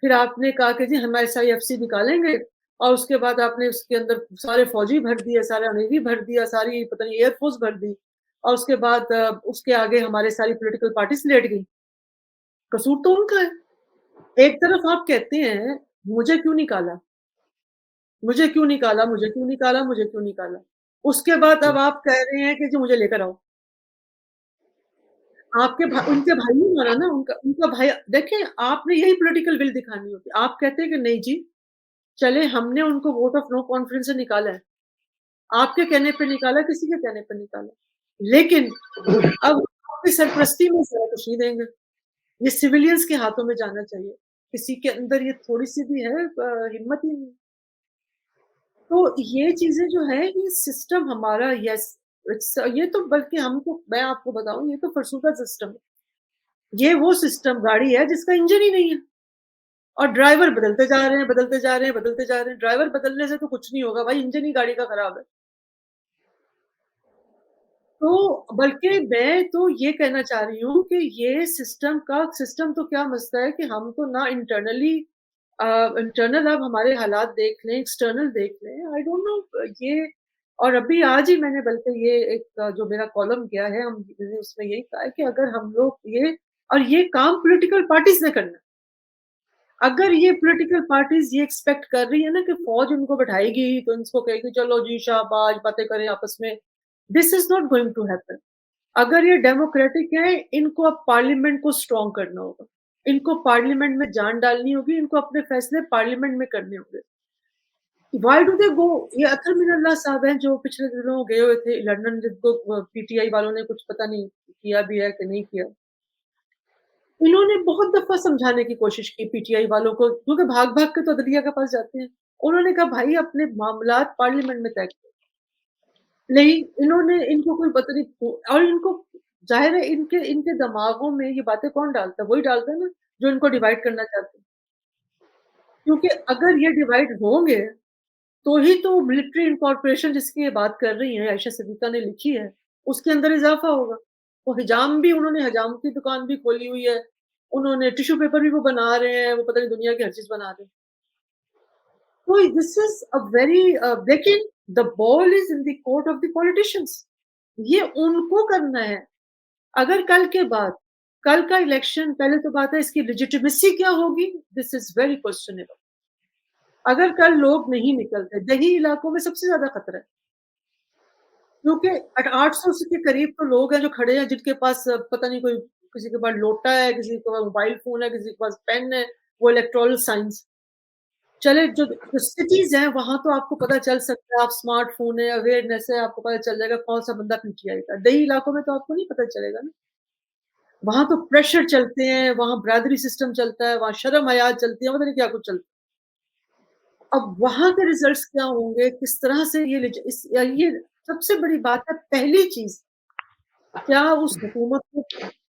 फिर आपने कहा कि जी हमारे सारी एफसी निकालेंगे और उसके बाद आपने उसके अंदर सारे फौजी भर दिए, सारा नेवी भर दिया, सारी पता नहीं एयरफोर्स भर दी और उसके बाद उसके आगे हमारे सारी पॉलिटिकल पार्टीज लेट गई। कसूर तो उनका है। एक तरफ आप कहते हैं मुझे क्यों निकाला, मुझे क्यों निकाला, मुझे क्यों निकाला, मुझे क्यों निकाला। उसके बाद अब आप कह रहे हैं कि जी मुझे लेकर आओ। उनके भाई ने माना ना, उनका उनका भाई देखिए आपने यही पॉलिटिकल विल दिखानी होती है। आप कहते हैं कि नहीं जी, चले हमने उनको वोट ऑफ नो कॉन्फिडेंस से निकाला है। आपके कहने पे निकाला, किसी के कहने पे निकाला। लेकिन अब आपकी सरपरस्ती में सारा कुछ नहीं देंगे। ये सिविलियंस के हाथों में जाना चाहिए। किसी के अंदर ये थोड़ी-सी भी है हिम्मत ही नहीं। तो ये चीज़ें जो है ये सिस्टम हमारा यस ये तो बल्कि हमको मैं आपको बताऊँ ये तो फरसूदा सिस्टम है। ये वो सिस्टम गाड़ी है जिसका इंजन ही नहीं है और ड्राइवर बदलते जा रहे हैं, बदलते जा रहे हैं, बदलते जा रहे हैं। ड्राइवर बदलने से तो कुछ नहीं होगा भाई, इंजन ही गाड़ी का खराब है। तो बल्कि मैं तो ये कहना चाह रही हूँ कि ये सिस्टम तो क्या मसला है कि हम तो ना इंटरनल अब हमारे हालात देख लें, एक्सटर्नल देख लें, आई डोंट नो ये और अभी आज ही मैंने बल्कि ये एक जो मेरा कॉलम गया है मैंने उसमें यही कहा है कि अगर हम लोग ये काम पॉलिटिकल पार्टीज़ ने करना है। अगर ये पॉलिटिकल पार्टीज़ ये एक्सपेक्ट कर रही है ना कि फौज उनको बैठाएगी तो इनको कहेगी चलो जी शाबाश बातें करें आपस में, this is not going to happen. अगर ये डेमोक्रेटिक है, इनको अब पार्लियामेंट को स्ट्रॉन्ग करना होगा। इनको पार्लियामेंट में जान डालनी होगी, इनको अपने फैसले पार्लियामेंट में करने होंगे। व्हाई डू दे गो ये अतर मिनल्ला साहब हैं जो पिछले दिनों गए हुए थे लंदन जिनको पीटीआई वालों ने कुछ पता नहीं किया भी है कि नहीं किया। इन्होंने बहुत दफ़ा समझाने की कोशिश की पीटीआई वालों को क्योंकि भाग-भाग के तो अदलिया के पास जाते हैं। उन्होंने कहा भाई अपने मामलात पार्लियामेंट में तय करो। नहीं, इन्होंने इनको कोई पता नहीं और इनको ज़ाहिर है इनके इनके दिमागों में ये बातें कौन डालता है? वही डालता है ना, जो इनको डिवाइड करना चाहते हैं। क्योंकि अगर ये डिवाइड होंगे, तो ही तो मिलिट्री इनकॉर्पोरेशन जिसकी ये बात कर रही हैं, आयशा सिद्दीक़ा ने लिखी है, उसके अंदर इज़ाफ़ा होगा। वो हिजाम भी उन्होंने हजाम की दुकान भी खोली हुई है। उन्होंने टिश्यू पेपर भी वो बना रहे हैं, वो पता नहीं दुनिया की हर चीज़ बना रहे हैं। तो दिस इज़ अ वेरी लेकिन the ball is in the court of the politicians. ये उनको करना है। अगर कल का इलेक्शन पहले तो बात है इसकी लेजिटिमेसी क्या होगी? This is very questionable. अगर कल लोग नहीं निकलते, दही इलाकों में सबसे ज़्यादा खतरा है। क्योंकि 800 के करीब तो लोग हैं जो खड़े हैं जिनके पास पता नहीं कोई किसी के पास लोटा है, किसी के पास मोबाइल फ़ोन है, किसी के पास पेन है, वो इलेक्टोरल साइंस। चले जो सिटीज़ हैं वहाँ तो आपको पता चल सकता है, आप स्मार्टफ़ोन है, अवेयरनेस है, आपको पता चल जाएगा कौन-सा बंदा पीटीआई का। दही इलाकों में तो आपको नहीं पता चलेगा ना। वहाँ तो प्रेशर चलते हैं, वहाँ बिरादरी सिस्टम चलता है, वहाँ शर्म-हया चलती है, पता नहीं क्या कुछ चलता है। अब वहाँ के रिज़ल्ट्स क्या होंगे, किस तरह से ये सबसे बड़ी बात है पहली चीज़, क्या उस हुकूमत को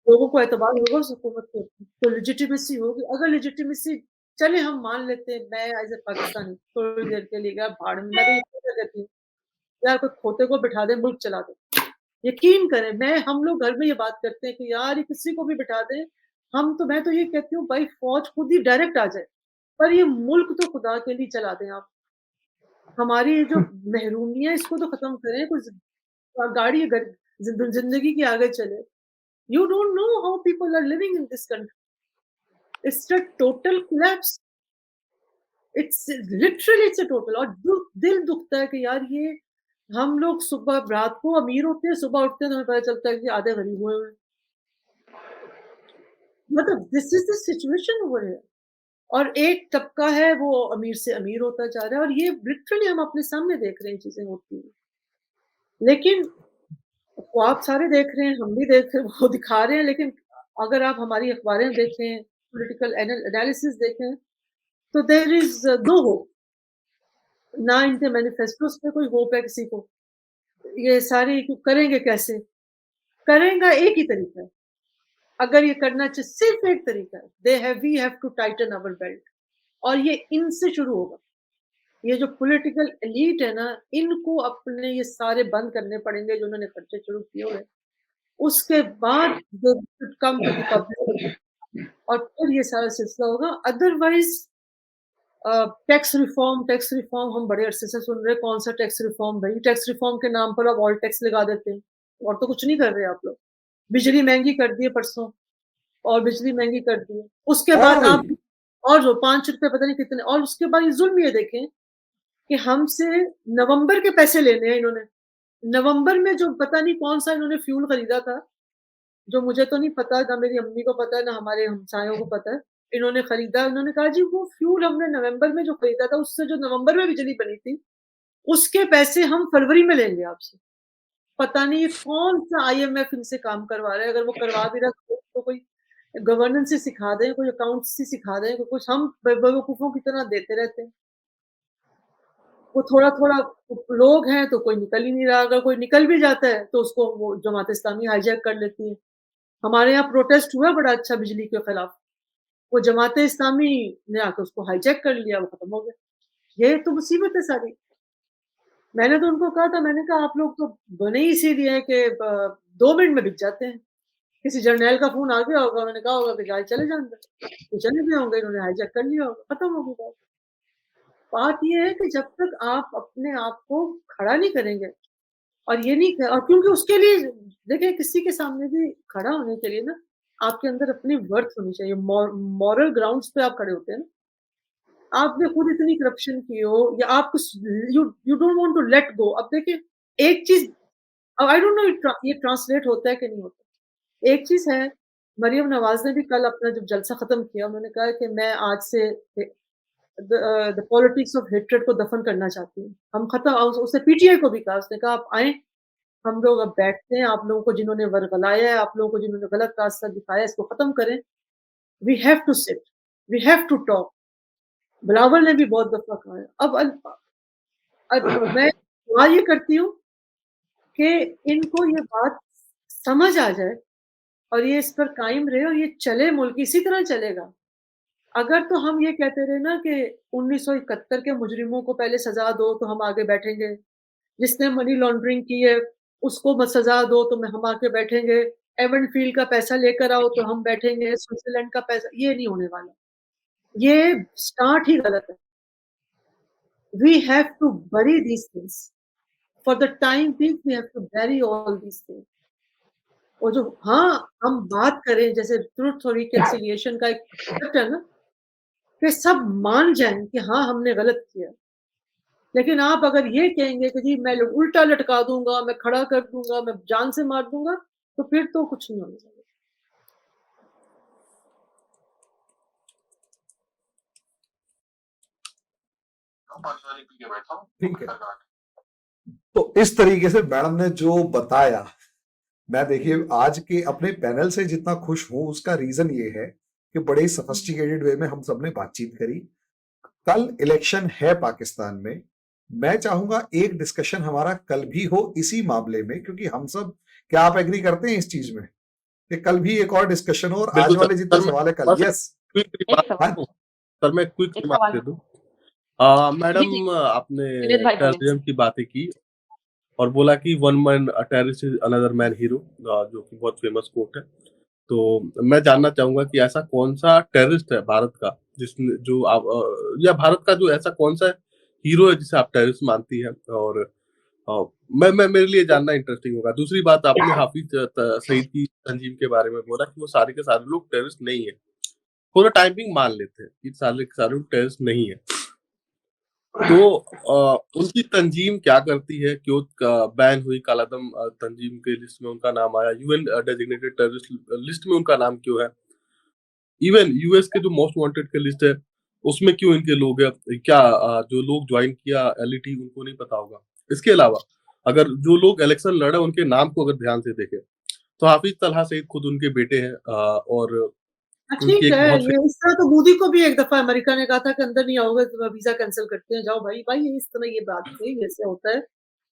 लोगों को एतबार होगा उस हुकूमत के ऊपर? तो लेजिटिमेसी होगी, अगर लेजिटिमेसी चले हम मान लेते हैं मैं एज़ अ पाकिस्तानी थोड़ी देर के लिए यार भाड़ में मैं तो ये कहती हूँ, यार कोई खोते को बिठा दे, मुल्क चला दे। यकीन करें हम लोग घर में ये बात करते हैं कि यार ये किसी को भी बिठा दें, मैं तो ये कहती हूँ भाई फ़ौज खुद ही डायरेक्ट आ जाए, पर ये मुल्क तो खुदा के लिए चला दें आप। हमारी ये जो महरूमियाँ है इसको तो खत्म करें, कुछ गाड़ी जिंदगी के आगे चले। You don't know how people are living in this country. It's a total collapse. It's literally it's a total, और दिल दुखता है कि यार ये हम लोग सुबह रात को अमीर होते हैं, सुबह उठते हैं तो हमें पता चलता है कि आधे गरीब हुए हुए हैं। मतलब this is the situation over here. और एक तबका है वो अमीर से अमीर होता जा रहा है, और ये लिटरली हम अपने सामने देख रहे हैं चीजें होती हैं। लेकिन वो आप सारे देख रहे हैं, हम भी देख रहे हैं, वो दिखा रहे हैं, लेकिन अगर आप हमारी अखबारें देखें, पॉलिटिकल एनालिसिस देखें, तो देयर इज नो होप। ना इनके मैनिफेस्टोस पे कोई होप है किसी को। ये सारे करेंगे कैसे? करेंगे एक ही तरीका है। अगर ये करना चाहिए सिर्फ एक तरीका है, we have to tighten our belt, और ये इनसे शुरू होगा। ये जो पॉलिटिकल एलीट है ना, इनको अपने ये सारे बंद करने पड़ेंगे जो उन्होंने खर्चे शुरू किए हुए। उसके बाद कम टू द पब्लिक, और फिर ये सारा सिलसिला होगा। अदरवाइज टैक्स रिफॉर्म हम बड़े अरसे से सुन रहे हैं। कौन सा टैक्स रिफॉर्म भाई? टैक्स रिफॉर्म के नाम पर आप ऑल टैक्स लगा देते हैं, और तो कुछ नहीं कर रहे आप लोग। बिजली महंगी कर दी है परसों, और बिजली महंगी कर दी है। उसके बाद आप और जो 5 रुपए पता नहीं कितने, और उसके बाद ये जुल्म ये देखें कि हमसे नवंबर के पैसे लेने हैं इन्होंने। नवंबर में जो पता नहीं कौन सा इन्होंने फ्यूल खरीदा था, जो मुझे तो नहीं पता, ना मेरी अम्मी को पता है, ना हमारे हमसायों को पता है। इन्होंने खरीदा, उन्होंने कहा जी वो फ्यूल हमने नवंबर में जो खरीदा था, उससे जो नवंबर में बिजली बनी थी, उसके पैसे हम फरवरी में लेंगे आपसे। पता नहीं कौन सा आईएमएफ इनसे काम करवा रहा है। अगर वो करवा भी रहा तो कोई गवर्नेंस से सिखा दें, कोई अकाउंट्स से सिखा दें, कुछ हम बेवकूफों की तरह देते रहते हैं। वो थोड़ा-थोड़ा लोग हैं तो कोई निकल ही नहीं रहा। अगर कोई निकल भी जाता है तो उसको वो जमात इस्लामी हाईजैक कर लेती है। हमारे यहाँ प्रोटेस्ट हुआ बड़ा अच्छा बिजली के खिलाफ। वो जमात इस्लामी ने आके उसको हाईजैक कर लिया, वो खत्म हो गया। ये तो मुसीबत है सारी। मैंने तो उनको कहा था, मैंने कहा आप लोग तो बने ही इसीलिए हैं कि 2 मिनट में बिक जाते हैं। किसी जर्नैल का फ़ोन आ गया होगा, उन्होंने कहा होगा कि जाए चले जाओ अंदर। तो चले गए होंगे, इन्होंने हाईजैक कर लिया होगा, खत्म हो गई बात। बात ये है कि जब तक आप अपने आप को खड़ा नहीं करेंगे, और ये नहीं, और क्योंकि उसके लिए देखिए किसी के सामने भी खड़ा होने के लिए ना आपके अंदर अपनी वर्थ होनी चाहिए। मॉरल ग्राउंड्स पे आप खड़े होते हैं ना। आपने खुद इतनी करप्शन की हो, या आप कुछ you don't want to let go. अब देखिए एक चीज, अब आई डोंट नो ये ट्रांसलेट होता है कि नहीं होता। एक चीज है, मरियम नवाज ने भी कल अपना जब जलसा खत्म किया, उन्होंने कहा कि मैं आज से द पॉलिटिक्स ऑफ हेट्रेड को दफन करना चाहती हूँ। हम खत्म, उसने पीटीआई को भी कहा, उसने कहा आप आए, हम लोग अब बैठते हैं, आप लोगों को जिन्होंने वर्गलाया है, आप लोगों को जिन्होंने गलत रास्ता दिखाया है, इसको खत्म करें। We have to sit, we have to talk. Bilawal ने भी बहुत दफा कहा है। अब मैं दुआ ये करती हूँ कि इनको ये बात समझ आ जाए, और ये इस पर कायम रहे, और ये चले, मुल्क इसी तरह चलेगा। अगर तो हम ये कहते रहे ना कि 1971 के मुजरिमों को पहले सजा दो तो हम आगे बैठेंगे, जिसने मनी लॉन्ड्रिंग की है उसको मत सजा दो तो हम आके बैठेंगे, एवनफील्ड का पैसा लेकर आओ तो हम बैठेंगे, स्विट्जरलैंड का पैसा, ये नहीं होने वाला। ये स्टार्ट ही गलत है। We have to bury these things for the time being, we have to bury all these things. और जो हम बात करें जैसे ट्रुथ और रिकंसिलिएशन का एक कॉन्सेप्ट है ना, कि सब मान जाएं कि हाँ हमने गलत किया। लेकिन आप अगर ये कहेंगे कि जी मैं उल्टा लटका दूंगा, मैं खड़ा कर दूंगा, मैं जान से मार दूंगा, तो फिर तो कुछ नहीं होने वाला। ठीक है, तो इस तरीके से मैडम ने जो बताया, मैं देखिए आज के अपने पैनल से जितना खुश हूं उसका रीजन ये है कि बड़े सफिस्टिकेटेड वे में हम सबने बातचीत करी। कल इलेक्शन है पाकिस्तान में, मैं चाहूंगा एक डिस्कशन हमारा कल भी हो इसी मामले में, क्योंकि हम सब, क्या आप एग्री करते हैं इस चीज में कि कल भी एक और डिस्कशन हो? और आज बिल्कुल वाले सर, जितने सर, सवाल है मैं कल, बस यस क्विक एक रिमार्क सवाल दे दूं। सर मैं क्विक एक रिमार्क सवाल दे दूं। जी मैडम जी आपने विनीत भाई बोले टेररिज्म की बातें की और बोला कि one man terrorist is another man hero, जो कि बहुत फेमस कोट है। तो मैं जानना चाहूंगा कि ऐसा कौन सा टेररिस्ट है भारत का जिसने जो आप या भारत का जो ऐसा कौन सा हीरो है जिसे आप टेररिस्ट मानती हैं, और मैं मेरे लिए जानना इंटरेस्टिंग होगा। दूसरी बात, आपने हाफिज सईद की तंजीम के बारे में बोला कि वो सारे के सारे लोग टेररिस्ट नहीं है। फॉर टाइमिंग मान लेते हैं कि सारे के सारे लोग टेररिस्ट नहीं है, तो उनकी तंजीम क्या करती है, क्यों बैन हुई कालादम तंजीम के लिस्ट में उनका नाम आया, यूएन डेजिग्नेटेड टेररिस्ट लिस्ट में उनका नाम क्यों है, इवन यूएस के जो मोस्ट वांटेड के लिस्ट है उसमें क्यों इनके लोग हैं, क्या जो लोग ज्वाइन किया एलईटी उनको नहीं पता होगा। इसके अलावा अगर जो लोग इलेक्शन लड़े उनके नाम को अगर ध्यान से देखें तो हाफिज तलहा सईद खुद उनके बेटे हैं, और ठीक उनकी एक है, बहुत ये इस तरह तो मोदी को भी एक दफा अमेरिका ने कहा था कि अंदर नहीं आओगे तो वीजा कैंसिल करते हैं, जाओ भाई भाई, ये इस तरह ये बात थी, ऐसे होता है।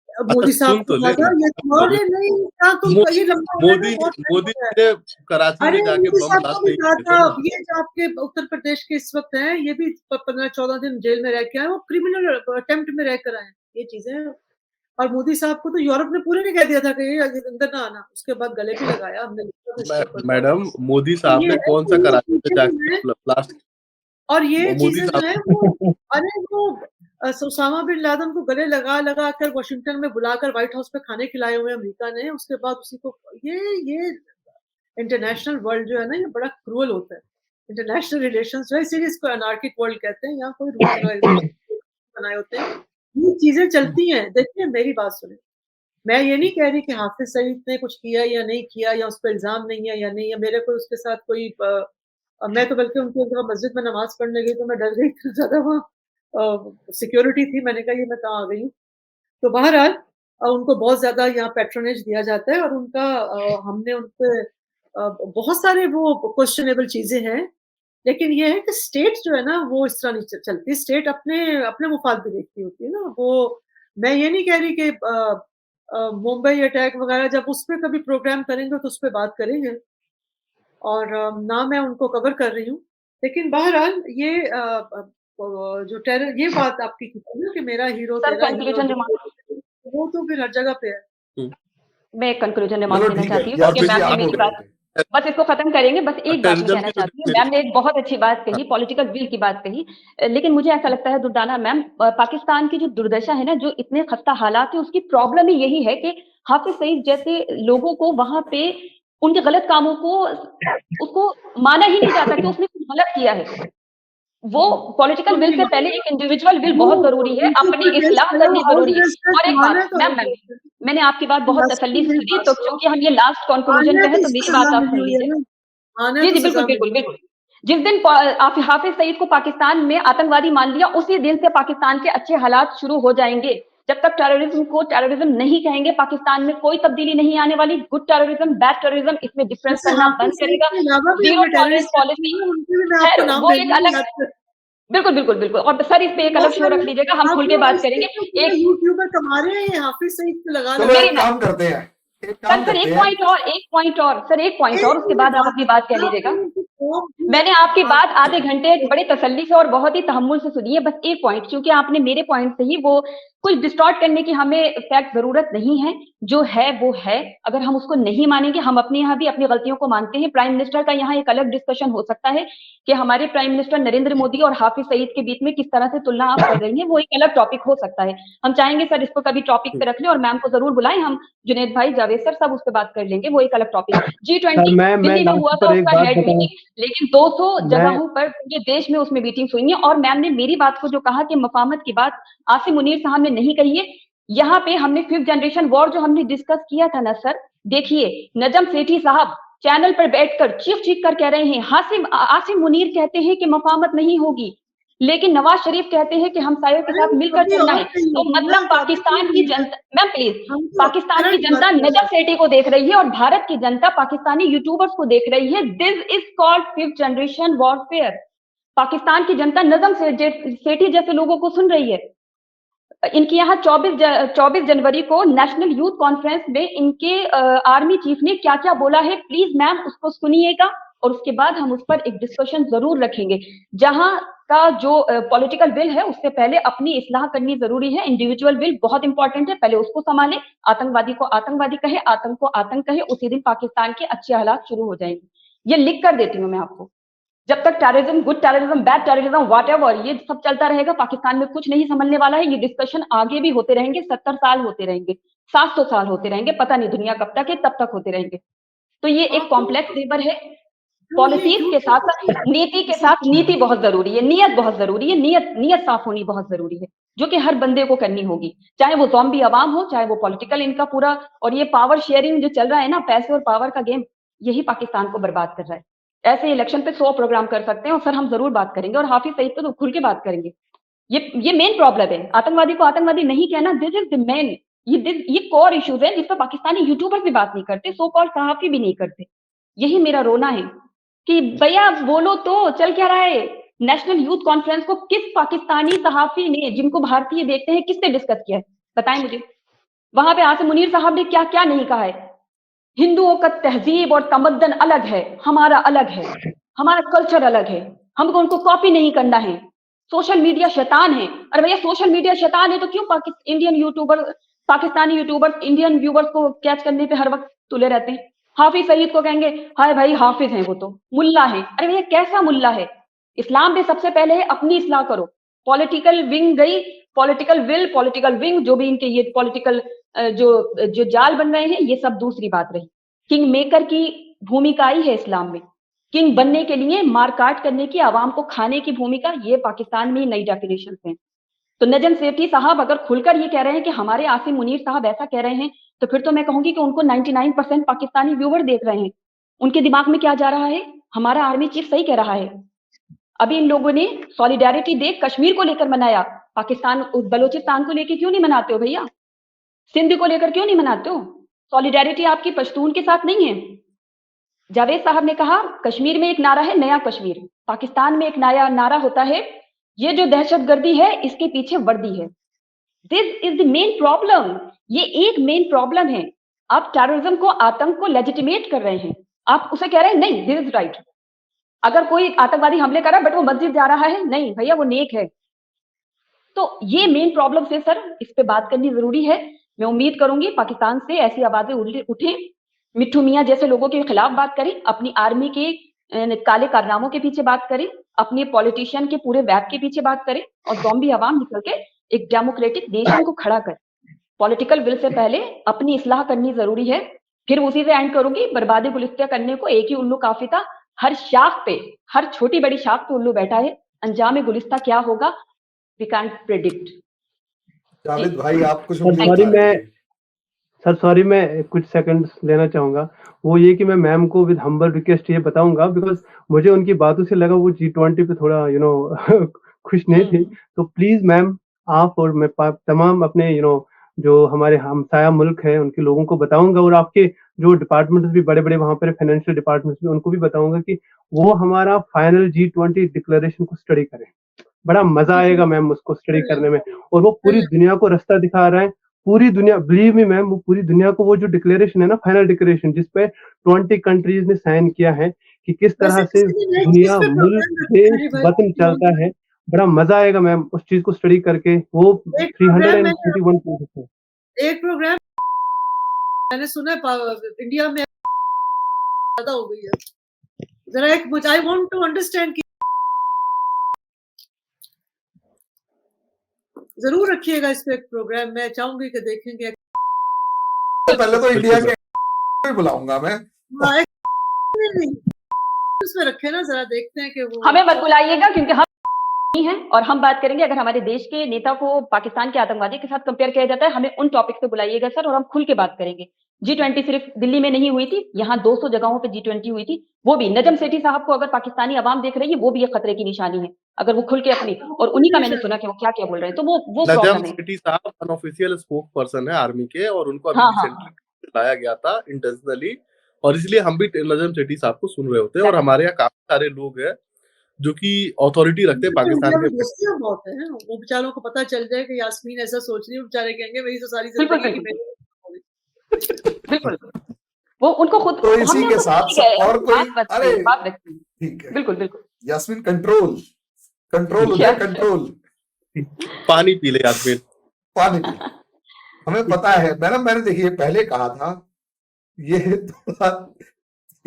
अब मोदी अच्छा साहब सुन को तो ले, ज्यादा ये अरे नहीं था तो मो- ये लंबा हो मोदी जाएगा, बहुत टाइम मोदी हो गया है। ने कराची अरे में जाके मोदी बम साहब को ब्लास्ट भी नहीं कहा किए था, थे ना। अब ये जो आपके उत्तर प्रदेश के इस वक्त हैं, ये भी 15-14 दिन जेल में रह के आए, वो क्रिमिनल अटेम्प्ट में रह कर आए, ये चीजें हैं। और मोदी साहब को तो यूरोप ने पूरे ने कह दिया था कि ये अंदर ना आना, उसके बाद गले भी लगाया हमने, लिखा था इसके ऊपर बहुत। मैडम, मोदी तो साहब ये ने है कौन कि सा ये कराची में चीजें जो जाके हैं, ब्लास्ट, और ये मोदी चीजें जो साहब है वो, अरे वो ओसामा बिन लादेन को गले लगा लगा कर वाशिंगटन में बुलाकर व्हाइट हाउस पे खाने खिलाए हुए अमेरिका ने, उसके बाद उसी को ये इंटरनेशनल वर्ल्ड जो है ना, ये बड़ा क्रूअल होता है। इंटरनेशनल रिलेशंस जो है, इसीलिए इसको अनार्किक वर्ल्ड कहते हैं, यहाँ कोई रूल्स रेगुलेशन बनाए होते हैं, ये चीजें चलती हैं। देखिए मेरी बात सुनिए, मैं ये नहीं कह रही कि हाफिज सईद ने कुछ किया या नहीं किया, या उस पर इल्जाम नहीं है या नहीं है, मेरे को उसके साथ कोई मैं तो बल्कि उनकी एक दफा मस्जिद में नमाज पढ़ने गई तो मैं डर गई, इतना ज्यादा वहाँ सिक्योरिटी थी, मैंने कहा ये मैं कहाँ आ गई हूँ। तो बहरहाल उनको बहुत ज़्यादा यहाँ पैट्रोनेज दिया जाता है, और उनका हमने उनपे बहुत सारे वो क्वेश्चनेबल चीज़ें हैं, लेकिन ये है कि स्टेट जो है ना वो इस तरह नहीं चलती, स्टेट अपने अपने मुफाद भी देखती होती है ना। वो मैं ये नहीं कह रही कि मुंबई अटैक वगैरह जब उस पे कभी प्रोग्राम करेंगे तो उस पे बात करेंगे, और ना मैं उनको कवर कर रही हूँ। लेकिन बहरहाल ये जो टेरर ये बात आपकी की थी ना कि मेरा हीरो सर तेरा हीरो, कंक्लूजन रिमार्क, वो तो फिर हर जगह पे है। मैं एक कंक्लूजन रिमार्क चलो देना ठीक है, चाहती हूँ यार क्योंकि जी मैम ने आप हो मेरी गए बात, थे। बस इसको खत्म करेंगे, बस एक बात मैं टेररिज्म कहना की जो चाहती हूँ। मैम ने एक बहुत अच्छी बात कही, पॉलिटिकल विल की बात कही, लेकिन मुझे ऐसा लगता है दुर्दाना मैम, पाकिस्तान की जो दुर्दशा है ना, जो इतने खस्ता हालात है, उसकी प्रॉब्लम ही यही है कि हाफिज सईद जैसे लोगों को वहां पे उनके गलत कामों को उसको माना ही नहीं जाता कि उसने कुछ गलत किया है। वो पॉलिटिकल विल से पहले एक इंडिविजुअल विल बहुत जरूरी है, अपनी इस्लाह करनी जरूरी है। और एक बात मैम, मैंने आपकी बात बहुत तसल्ली से सुनी, तो क्योंकि हम ये लास्ट कंक्लूजन पे है तो मेरी बात आप सुन लीजिए। जी जी बिल्कुल बिल्कुल बिल्कुल। जिस दिन हाफिज सईद को पाकिस्तान में आतंकवादी मान लिया, उसी दिन से पाकिस्तान के अच्छे हालात शुरू हो जाएंगे। जब तक टेररिज्म को टेररिज्म नहीं कहेंगे, पाकिस्तान में कोई तब्दीली नहीं आने वाली। गुड टेररिज्म, बैड टेररिज्म, इसमें डिफरेंस करना बंद करेगा। जीरो टॉलरेंस पॉलिसी है, वो एक अलग, बिल्कुल बिल्कुल बिल्कुल। और सर इस पे एक अलग शो रख लीजिएगा, हम खुल के बात करेंगे। एक यूट्यूबर कमा रहे हैं, हाफिज सईद पे लगा चलो एक काम करते हैं, एक काम सर करते एक हैं। पॉइंट और, एक पॉइंट और सर, एक पॉइंट और, उसके बाद आप अपनी बात कह लीजिएगा। मैंने आपकी बात आधे घंटे बड़ी तसल्ली से और बहुत ही तहम्मुल से सुनी है। बस एक पॉइंट, क्योंकि आपने मेरे पॉइंट से ही वो कुछ डिस्टॉर्ट करने की हमें फैक्ट जरूरत नहीं है, जो है वो है। अगर हम उसको नहीं मानेंगे, हम अपने यहाँ भी अपनी गलतियों को मानते हैं। प्राइम मिनिस्टर का यहाँ एक अलग डिस्कशन हो सकता है कि हमारे प्राइम मिनिस्टर नरेंद्र मोदी और हाफिज सईद के बीच में किस तरह से तुलना आप कर रही हैं, वो एक अलग टॉपिक हो सकता है। हम चाहेंगे सर इसको कभी टॉपिक पे रख लें और मैम को जरूर बुलाएं, हम जुनेद भाई, जावेद सर, सब उस पर बात कर लेंगे, वो एक अलग टॉपिक। G20 दिल्ली में हुआ था, उसका हेड मीटिंग, लेकिन 200 जगहों पर पूरे देश में उसमें मीटिंग हुई है। और मैम ने मेरी बात को जो कहा कि मफाहमत की बात आसिम मुनीर साहब ने नहीं कही है, यहाँ पे हमने 5th जनरेशन वॉर जो हमने डिस्कस किया था ना सर, देखिए नजम सेठी साहब चैनल पर बैठकर चीख कर कह रहे हैं, आसिम मुनीर कहते हैं कि मफाहमत नहीं होगी, लेकिन नवाज शरीफ कहते हैं कि हमसायों के साथ मिलकर चलना है। तो मतलब पाकिस्तान की जनता, मैम प्लीज, पाकिस्तान की जनता नजम सेठी को देख रही है और भारत की जनता पाकिस्तानी यूट्यूबर्स को देख रही है। This is called 5th generation warfare. Pakistan की जनता नजम सेठी जैसे लोगों को सुन रही है। इनके यहाँ 24 जनवरी को नेशनल यूथ कॉन्फ्रेंस में इनके आर्मी चीफ ने क्या क्या बोला है, प्लीज मैम उसको सुनिएगा, और उसके बाद हम उस पर एक डिस्कशन जरूर रखेंगे। जहां का जो पॉलिटिकल विल है, उससे पहले अपनी इस्लाह करनी जरूरी है। इंडिविजुअल विल बहुत इंपॉर्टेंट है, पहले उसको संभाले। आतंकवादी को आतंकवादी कहे, आतंक को आतंक कहे, उसी दिन पाकिस्तान के अच्छे हालात शुरू हो जाएंगे। ये लिख कर देती हूँ मैं आपको। जब तक terrorism, good terrorism, bad terrorism, whatever ये सब चलता रहेगा, पाकिस्तान में कुछ नहीं संभलने वाला है। ये डिस्कशन आगे भी होते रहेंगे, 70 साल होते रहेंगे, 700 साल होते रहेंगे, पता नहीं दुनिया कब तक है, तब तक होते रहेंगे। तो ये एक कॉम्प्लेक्स लेबर है। पॉलिसीज के साथ साथ नीति के साथ नीति बहुत जरूरी है, नियत बहुत जरूरी है, नियत साफ होनी बहुत जरूरी है, जो कि हर बंदे को करनी होगी, चाहे वो ज़ॉम्बी अवाम हो, चाहे वो पॉलिटिकल इनका पूरा और ये पावर शेयरिंग जो चल रहा है ना, पैसे और पावर का गेम, यही पाकिस्तान को बर्बाद कर रहा है। ऐसे इलेक्शन पे 100 प्रोग्राम कर सकते हैं और सर हम जरूर बात करेंगे और हाफिज सईद पे तो खुल के बात करेंगे। ये मेन प्रॉब्लम है। आतंकवादी को आतंकवादी नहीं कहना, दिस इज द मेन, ये कोर इश्यूज है जिस पर पाकिस्तानी यूट्यूबर भी बात नहीं करते, सो कॉल्ड सहाफी भी नहीं करते। यही मेरा रोना है कि भैया बोलो तो चल क्या रहा है। नेशनल यूथ कॉन्फ्रेंस को किस पाकिस्तानी सहाफी ने, जिनको भारतीय देखते हैं, किससे डिस्कस किया है बताएं मुझे। वहां पे आसिम मुनीर साहब ने क्या क्या नहीं कहा है। हिंदुओं का तहजीब और तमद्दन अलग है, हमारा अलग है, हमारा कल्चर अलग है, हमको उनको कॉपी नहीं करना है। सोशल मीडिया शैतान है। अरे भैया सोशल मीडिया शैतान है तो क्यों Indian YouTuber, Pakistani YouTubers Indian viewers को कैच करने पे हर वक्त तुले रहते हैं। हाफिज सईद को कहेंगे हाय भाई हाफिज हैं, वो तो मुल्ला है। अरे भैया कैसा मुल्ला है? इस्लाम में सबसे पहले है अपनी इस्लाह करो। पॉलिटिकल विंग गई, पॉलिटिकल विल, पॉलिटिकल विंग, जो भी इनके ये पॉलिटिकल जो जाल बन रहे हैं, ये सब दूसरी बात रही। किंग मेकर की भूमिका आई है इस्लाम में। किंग बनने के लिए मारकाट करने की, आवाम को खाने की भूमिका, ये पाकिस्तान में नई डेफिनेशन है। तो नजम सेठी साहब अगर खुलकर ये कह रहे हैं कि हमारे आसिम मुनीर साहब ऐसा कह रहे हैं, तो फिर तो मैं कहूंगी कि उनको 99% पाकिस्तानी व्यूवर देख रहे हैं। उनके दिमाग में क्या जा रहा है? हमारा आर्मी चीफ सही कह रहा है। अभी इन लोगों ने सॉलिडेरिटी डे कश्मीर को लेकर मनाया, पाकिस्तान बलोचिस्तान को लेकर क्यों नहीं मनाते हो भैया? सिंध को लेकर क्यों नहीं मनाते हो? सॉलिडेरिटी आपकी पश्तून के साथ नहीं है। जावेद साहब ने कहा कश्मीर में एक नारा है नया कश्मीर, पाकिस्तान में एक नया नारा होता है ये जो दहशतगर्दी है इसके पीछे वर्दी है। This is the main problem. ये एक मेन प्रॉब्लम है। आप टेररिज्म को, आतंक को लेजिटिमेट कर रहे हैं। आप उसे कह रहे हैं नहीं दिस इज राइट। अगर कोई आतंकवादी हमले कर रहा है बट वो मस्जिद जा रहा है, नहीं भैया वो नेक है। तो ये मेन प्रॉब्लम है सर, इस पे बात करनी जरूरी है। मैं उम्मीद करूंगी पाकिस्तान से ऐसी आवाजें उठें, मिट्ठू मियां जैसे लोगों के खिलाफ बात करें, अपनी आर्मी के काले कारनामों के पीछे बात करें, अपने पॉलिटिशियन के पूरे वेब के पीछे बात करें और ज़ॉम्बी अवाम निकल के एक डेमोक्रेटिक नेशन को खड़ा करें। पॉलिटिकल विल से पहले अपनी इस्लाह करनी जरूरी है। फिर उसी से एंड करूंगी, बर्बादी गुलिस्ता करने को एक ही उल्लू काफी था। हर शाख पे, हर छोटी बड़ी शाख पे उल्लू बैठा है। अंजाम गुलिस्ता क्या होगा वी कैंट प्रेडिक्ट। जावेद भाई आप कुछ सॉरी मैं कुछ सेकंड्स लेना चाहूंगा। वो ये कि मैं मैम को विद हम्बल रिक्वेस्ट ये बताऊंगा, बिकॉज मुझे उनकी बातों से लगा वो G20 पे थोड़ा खुश नहीं थी। तो प्लीज मैम, आप और मैं तमाम अपने जो हमारे हमसाया मुल्क है उनके लोगों को बताऊंगा, और आपके जो डिपार्टमेंट्स भी बड़े बड़े वहां पर फाइनेंशियल डिपार्टमेंट्स भी, उनको भी बताऊंगा कि वो हमारा फाइनल G20 डिक्लेरेशन को स्टडी करें। बड़ा मजा आएगा मैम उसको स्टडी करने में, और वो पूरी दुनिया को रास्ता दिखा रहा है। पूरी दुनिया, बिलीव मी मैम, वो पूरी दुनिया को वो जो डिक्लेरेशन है ना, फाइनल डिक्लेरेशन जिसपे 20 कंट्रीज ने साइन किया है कि किस तरह से दुनिया, मुल्क, देश, वतन चलता है। बड़ा मजा आएगा मैम उस चीज को स्टडी करके। वो 331 पेजेस है। एक प्रोग्राम मैंने सुना इंडिया में ज्यादा हो गई है। जरा एक आई वांट टू अंडरस्टैंड कि जरूर रखिएगा इस पे एक प्रोग्राम। मैं चाहूंगी कि देखेंगे। पहले तो इंडिया के बुलाऊंगा मैं। उसमें रखे ना, जरा देखते हैं कि वो हमें मत बुलाइएगा क्योंकि हम नहीं है और हम बात करेंगे। अगर हमारे देश के नेता को पाकिस्तान के आतंकवादी के साथ कंपेयर किया जाता है, हमें उन टॉपिक पे बुलाइएगा सर, और हम खुल के बात करेंगे। G20 सिर्फ दिल्ली में नहीं हुई थी, यहाँ 200 जगहों पे G20 हुई थी। वो भी नजम सेठी साहब को अगर पाकिस्तानी अवाम देख रही है, वो भी एक खतरे की निशानी है अगर वो खुल के अपनी, और उन्हीं का मैंने सुना कि वो क्या क्या बोल रहे हैं, तो वो प्रॉब्लम है। नजम सेठी साहब अनऑफिशियल स्पोक पर्सन है आर्मी के, और उनको अभी रिसेंटली लाया गया था इंटेंशनली, और इसलिए हम भी नजम सेठी साहब को सुन रहे होते हैं। और हमारे यहाँ काफी सारे लोग हैं जो कि अथॉरिटी रखते हैं पाकिस्तान के। बहुत है, वो बेचारों को पता चल जाए कि यास्मीन ऐसा सोच रही है, बेचारे कहेंगे मेरी तो सारी जिंदगी बिल्कुल वो उनको खुद। तो इसी के साथ और कोई, अरे ठीक है, बिल्कुल बिल्कुल यास्मीन कंट्रोल कंट्रोल पानी पी ले यास्मीन, पानी पी। हमें पता है मैडम, मैंने देखिए पहले कहा था ये थोड़ा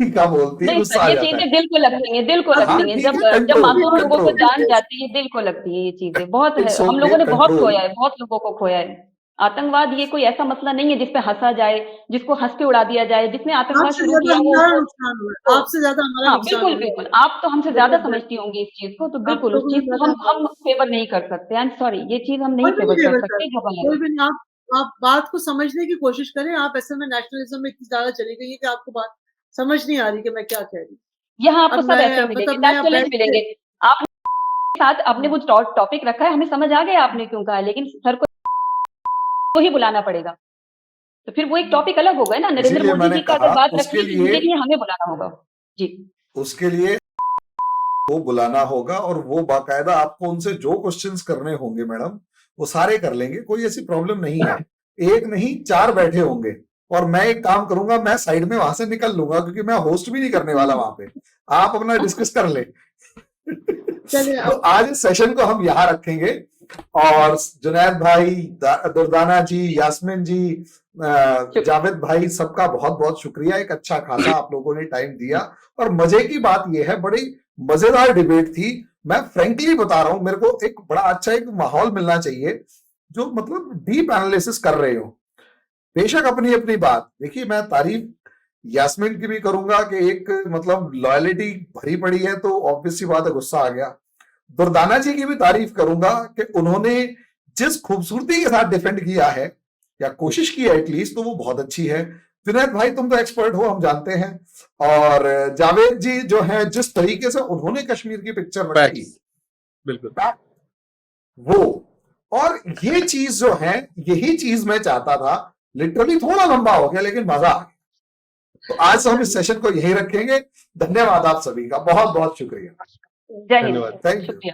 का बोलती है, नहीं गुस्सा सर, आ ये जाता है। चीजें दिल को लगती हैं, दिल को हाँ लगती हैं। ठीक जब है, जब मासूम लोगों को कंट्रोल, जान जाती है, दिल को लगती है ये चीजें। बहुत है, इट्स हम ओके, लोगों ने बहुत कंट्रोल। खोया है, बहुत लोगों को खोया है। आतंकवाद ये कोई ऐसा मसला नहीं है जिस पे हंसा जाए, जिसको हंस के उड़ा दिया जाए। जिसने आतंकवाद आपसे शुरू ज्यादा किया वो हमारा वो नुकसान हुआ है, तो आपसे ज्यादा हमारा हाँ, नुकसान बिल्कुल, हुआ बिल्कुल। है। आप तो हमसे ज्यादा समझती होंगी इस चीज को, तो आप बिल्कुल उस लोगों चीज से को ज्यादा हम फेवर नहीं कर सकते। आई एम सॉरी, ये चीज हम नहीं कोई भी फेवर नहीं कर फेवर सकते करता, जो गलत कोई है। भी नहीं। आप बात को समझने की कोशिश करें। आप असल में नेशनलिज्म में इतनी ज्यादा चली गई है कि आपको बात समझ नहीं आ रही कि मैं क्या कह रही हूँ। यहाँ आपको अब सब ऐसे मैं मिलेंगे, मैं अब नेशनलिस्ट बैठ के मिलेंगे। आप साथ आपने वो टॉपिक रखा है, हमें समझ आ गया आपने क्यों कहा है, लेकिन सर को ही बुलाना पड़ेगा। तो फिर वो एक टॉपिक अलग हो गया ना। नरेंद्र इसीलिए मोदी मैंने जी का कहा अगर बात उसके रखनी है तो लिए उनके लिए हमें बुलाना होगा। जी। उसके लिए वो बुलाना होगा, और वो बाकायदा आपको उनसे जो क्वेश्चंस करने होंगे मैडम, वो सारे कर लेंगे, कोई ऐसी प्रॉब्लम नहीं है। एक नहीं 4 बैठे होंगे, और मैं एक काम करूंगा, मैं साइड में वहां से निकल लूंगा, क्योंकि मैं होस्ट भी नहीं करने वाला वहां पे। आप अपना डिस्कस कर ले। चलिए तो अब आज इस सेशन को हम यहाँ रखेंगे, और जुनैद भाई, दुर्दाना जी, यास्मीन जी, जावेद भाई, सबका बहुत बहुत शुक्रिया। एक अच्छा खासा आप लोगों ने टाइम दिया, और मजे की बात यह है, बड़ी मजेदार डिबेट थी। मैं फ्रेंकली बता रहा हूं, मेरे को एक बड़ा अच्छा एक माहौल मिलना चाहिए, जो मतलब डीप एनालिसिस कर रहे हो। बेशक अपनी अपनी बात देखिए, मैं तारीफ यास्मीन की भी करूंगा कि एक मतलब लॉयलिटी भरी पड़ी है, तो ऑब्वियस सी बात है, गुस्सा आ गया। दुर्दाना जी की भी तारीफ करूंगा कि उन्होंने जिस खूबसूरती के साथ डिफेंड किया है, या कोशिश की है एटलीस्ट, तो वो बहुत अच्छी है। जुनैद भाई तुम तो एक्सपर्ट हो, हम जानते हैं। और जावेद जी जो है, जिस तरीके से उन्होंने कश्मीर की पिक्चर रखी, फैक्ट्स, बिल्कुल। वो, और ये चीज जो है, यही चीज मैं चाहता था। लिटरली थोड़ा लंबा हो गया, लेकिन मजा आ गया। तो आज हम इस सेशन को यहीं रखेंगे। धन्यवाद आप सभी का, बहुत बहुत शुक्रिया। जय हिंद, धन्यवाद। Thank you. शुक्रिया।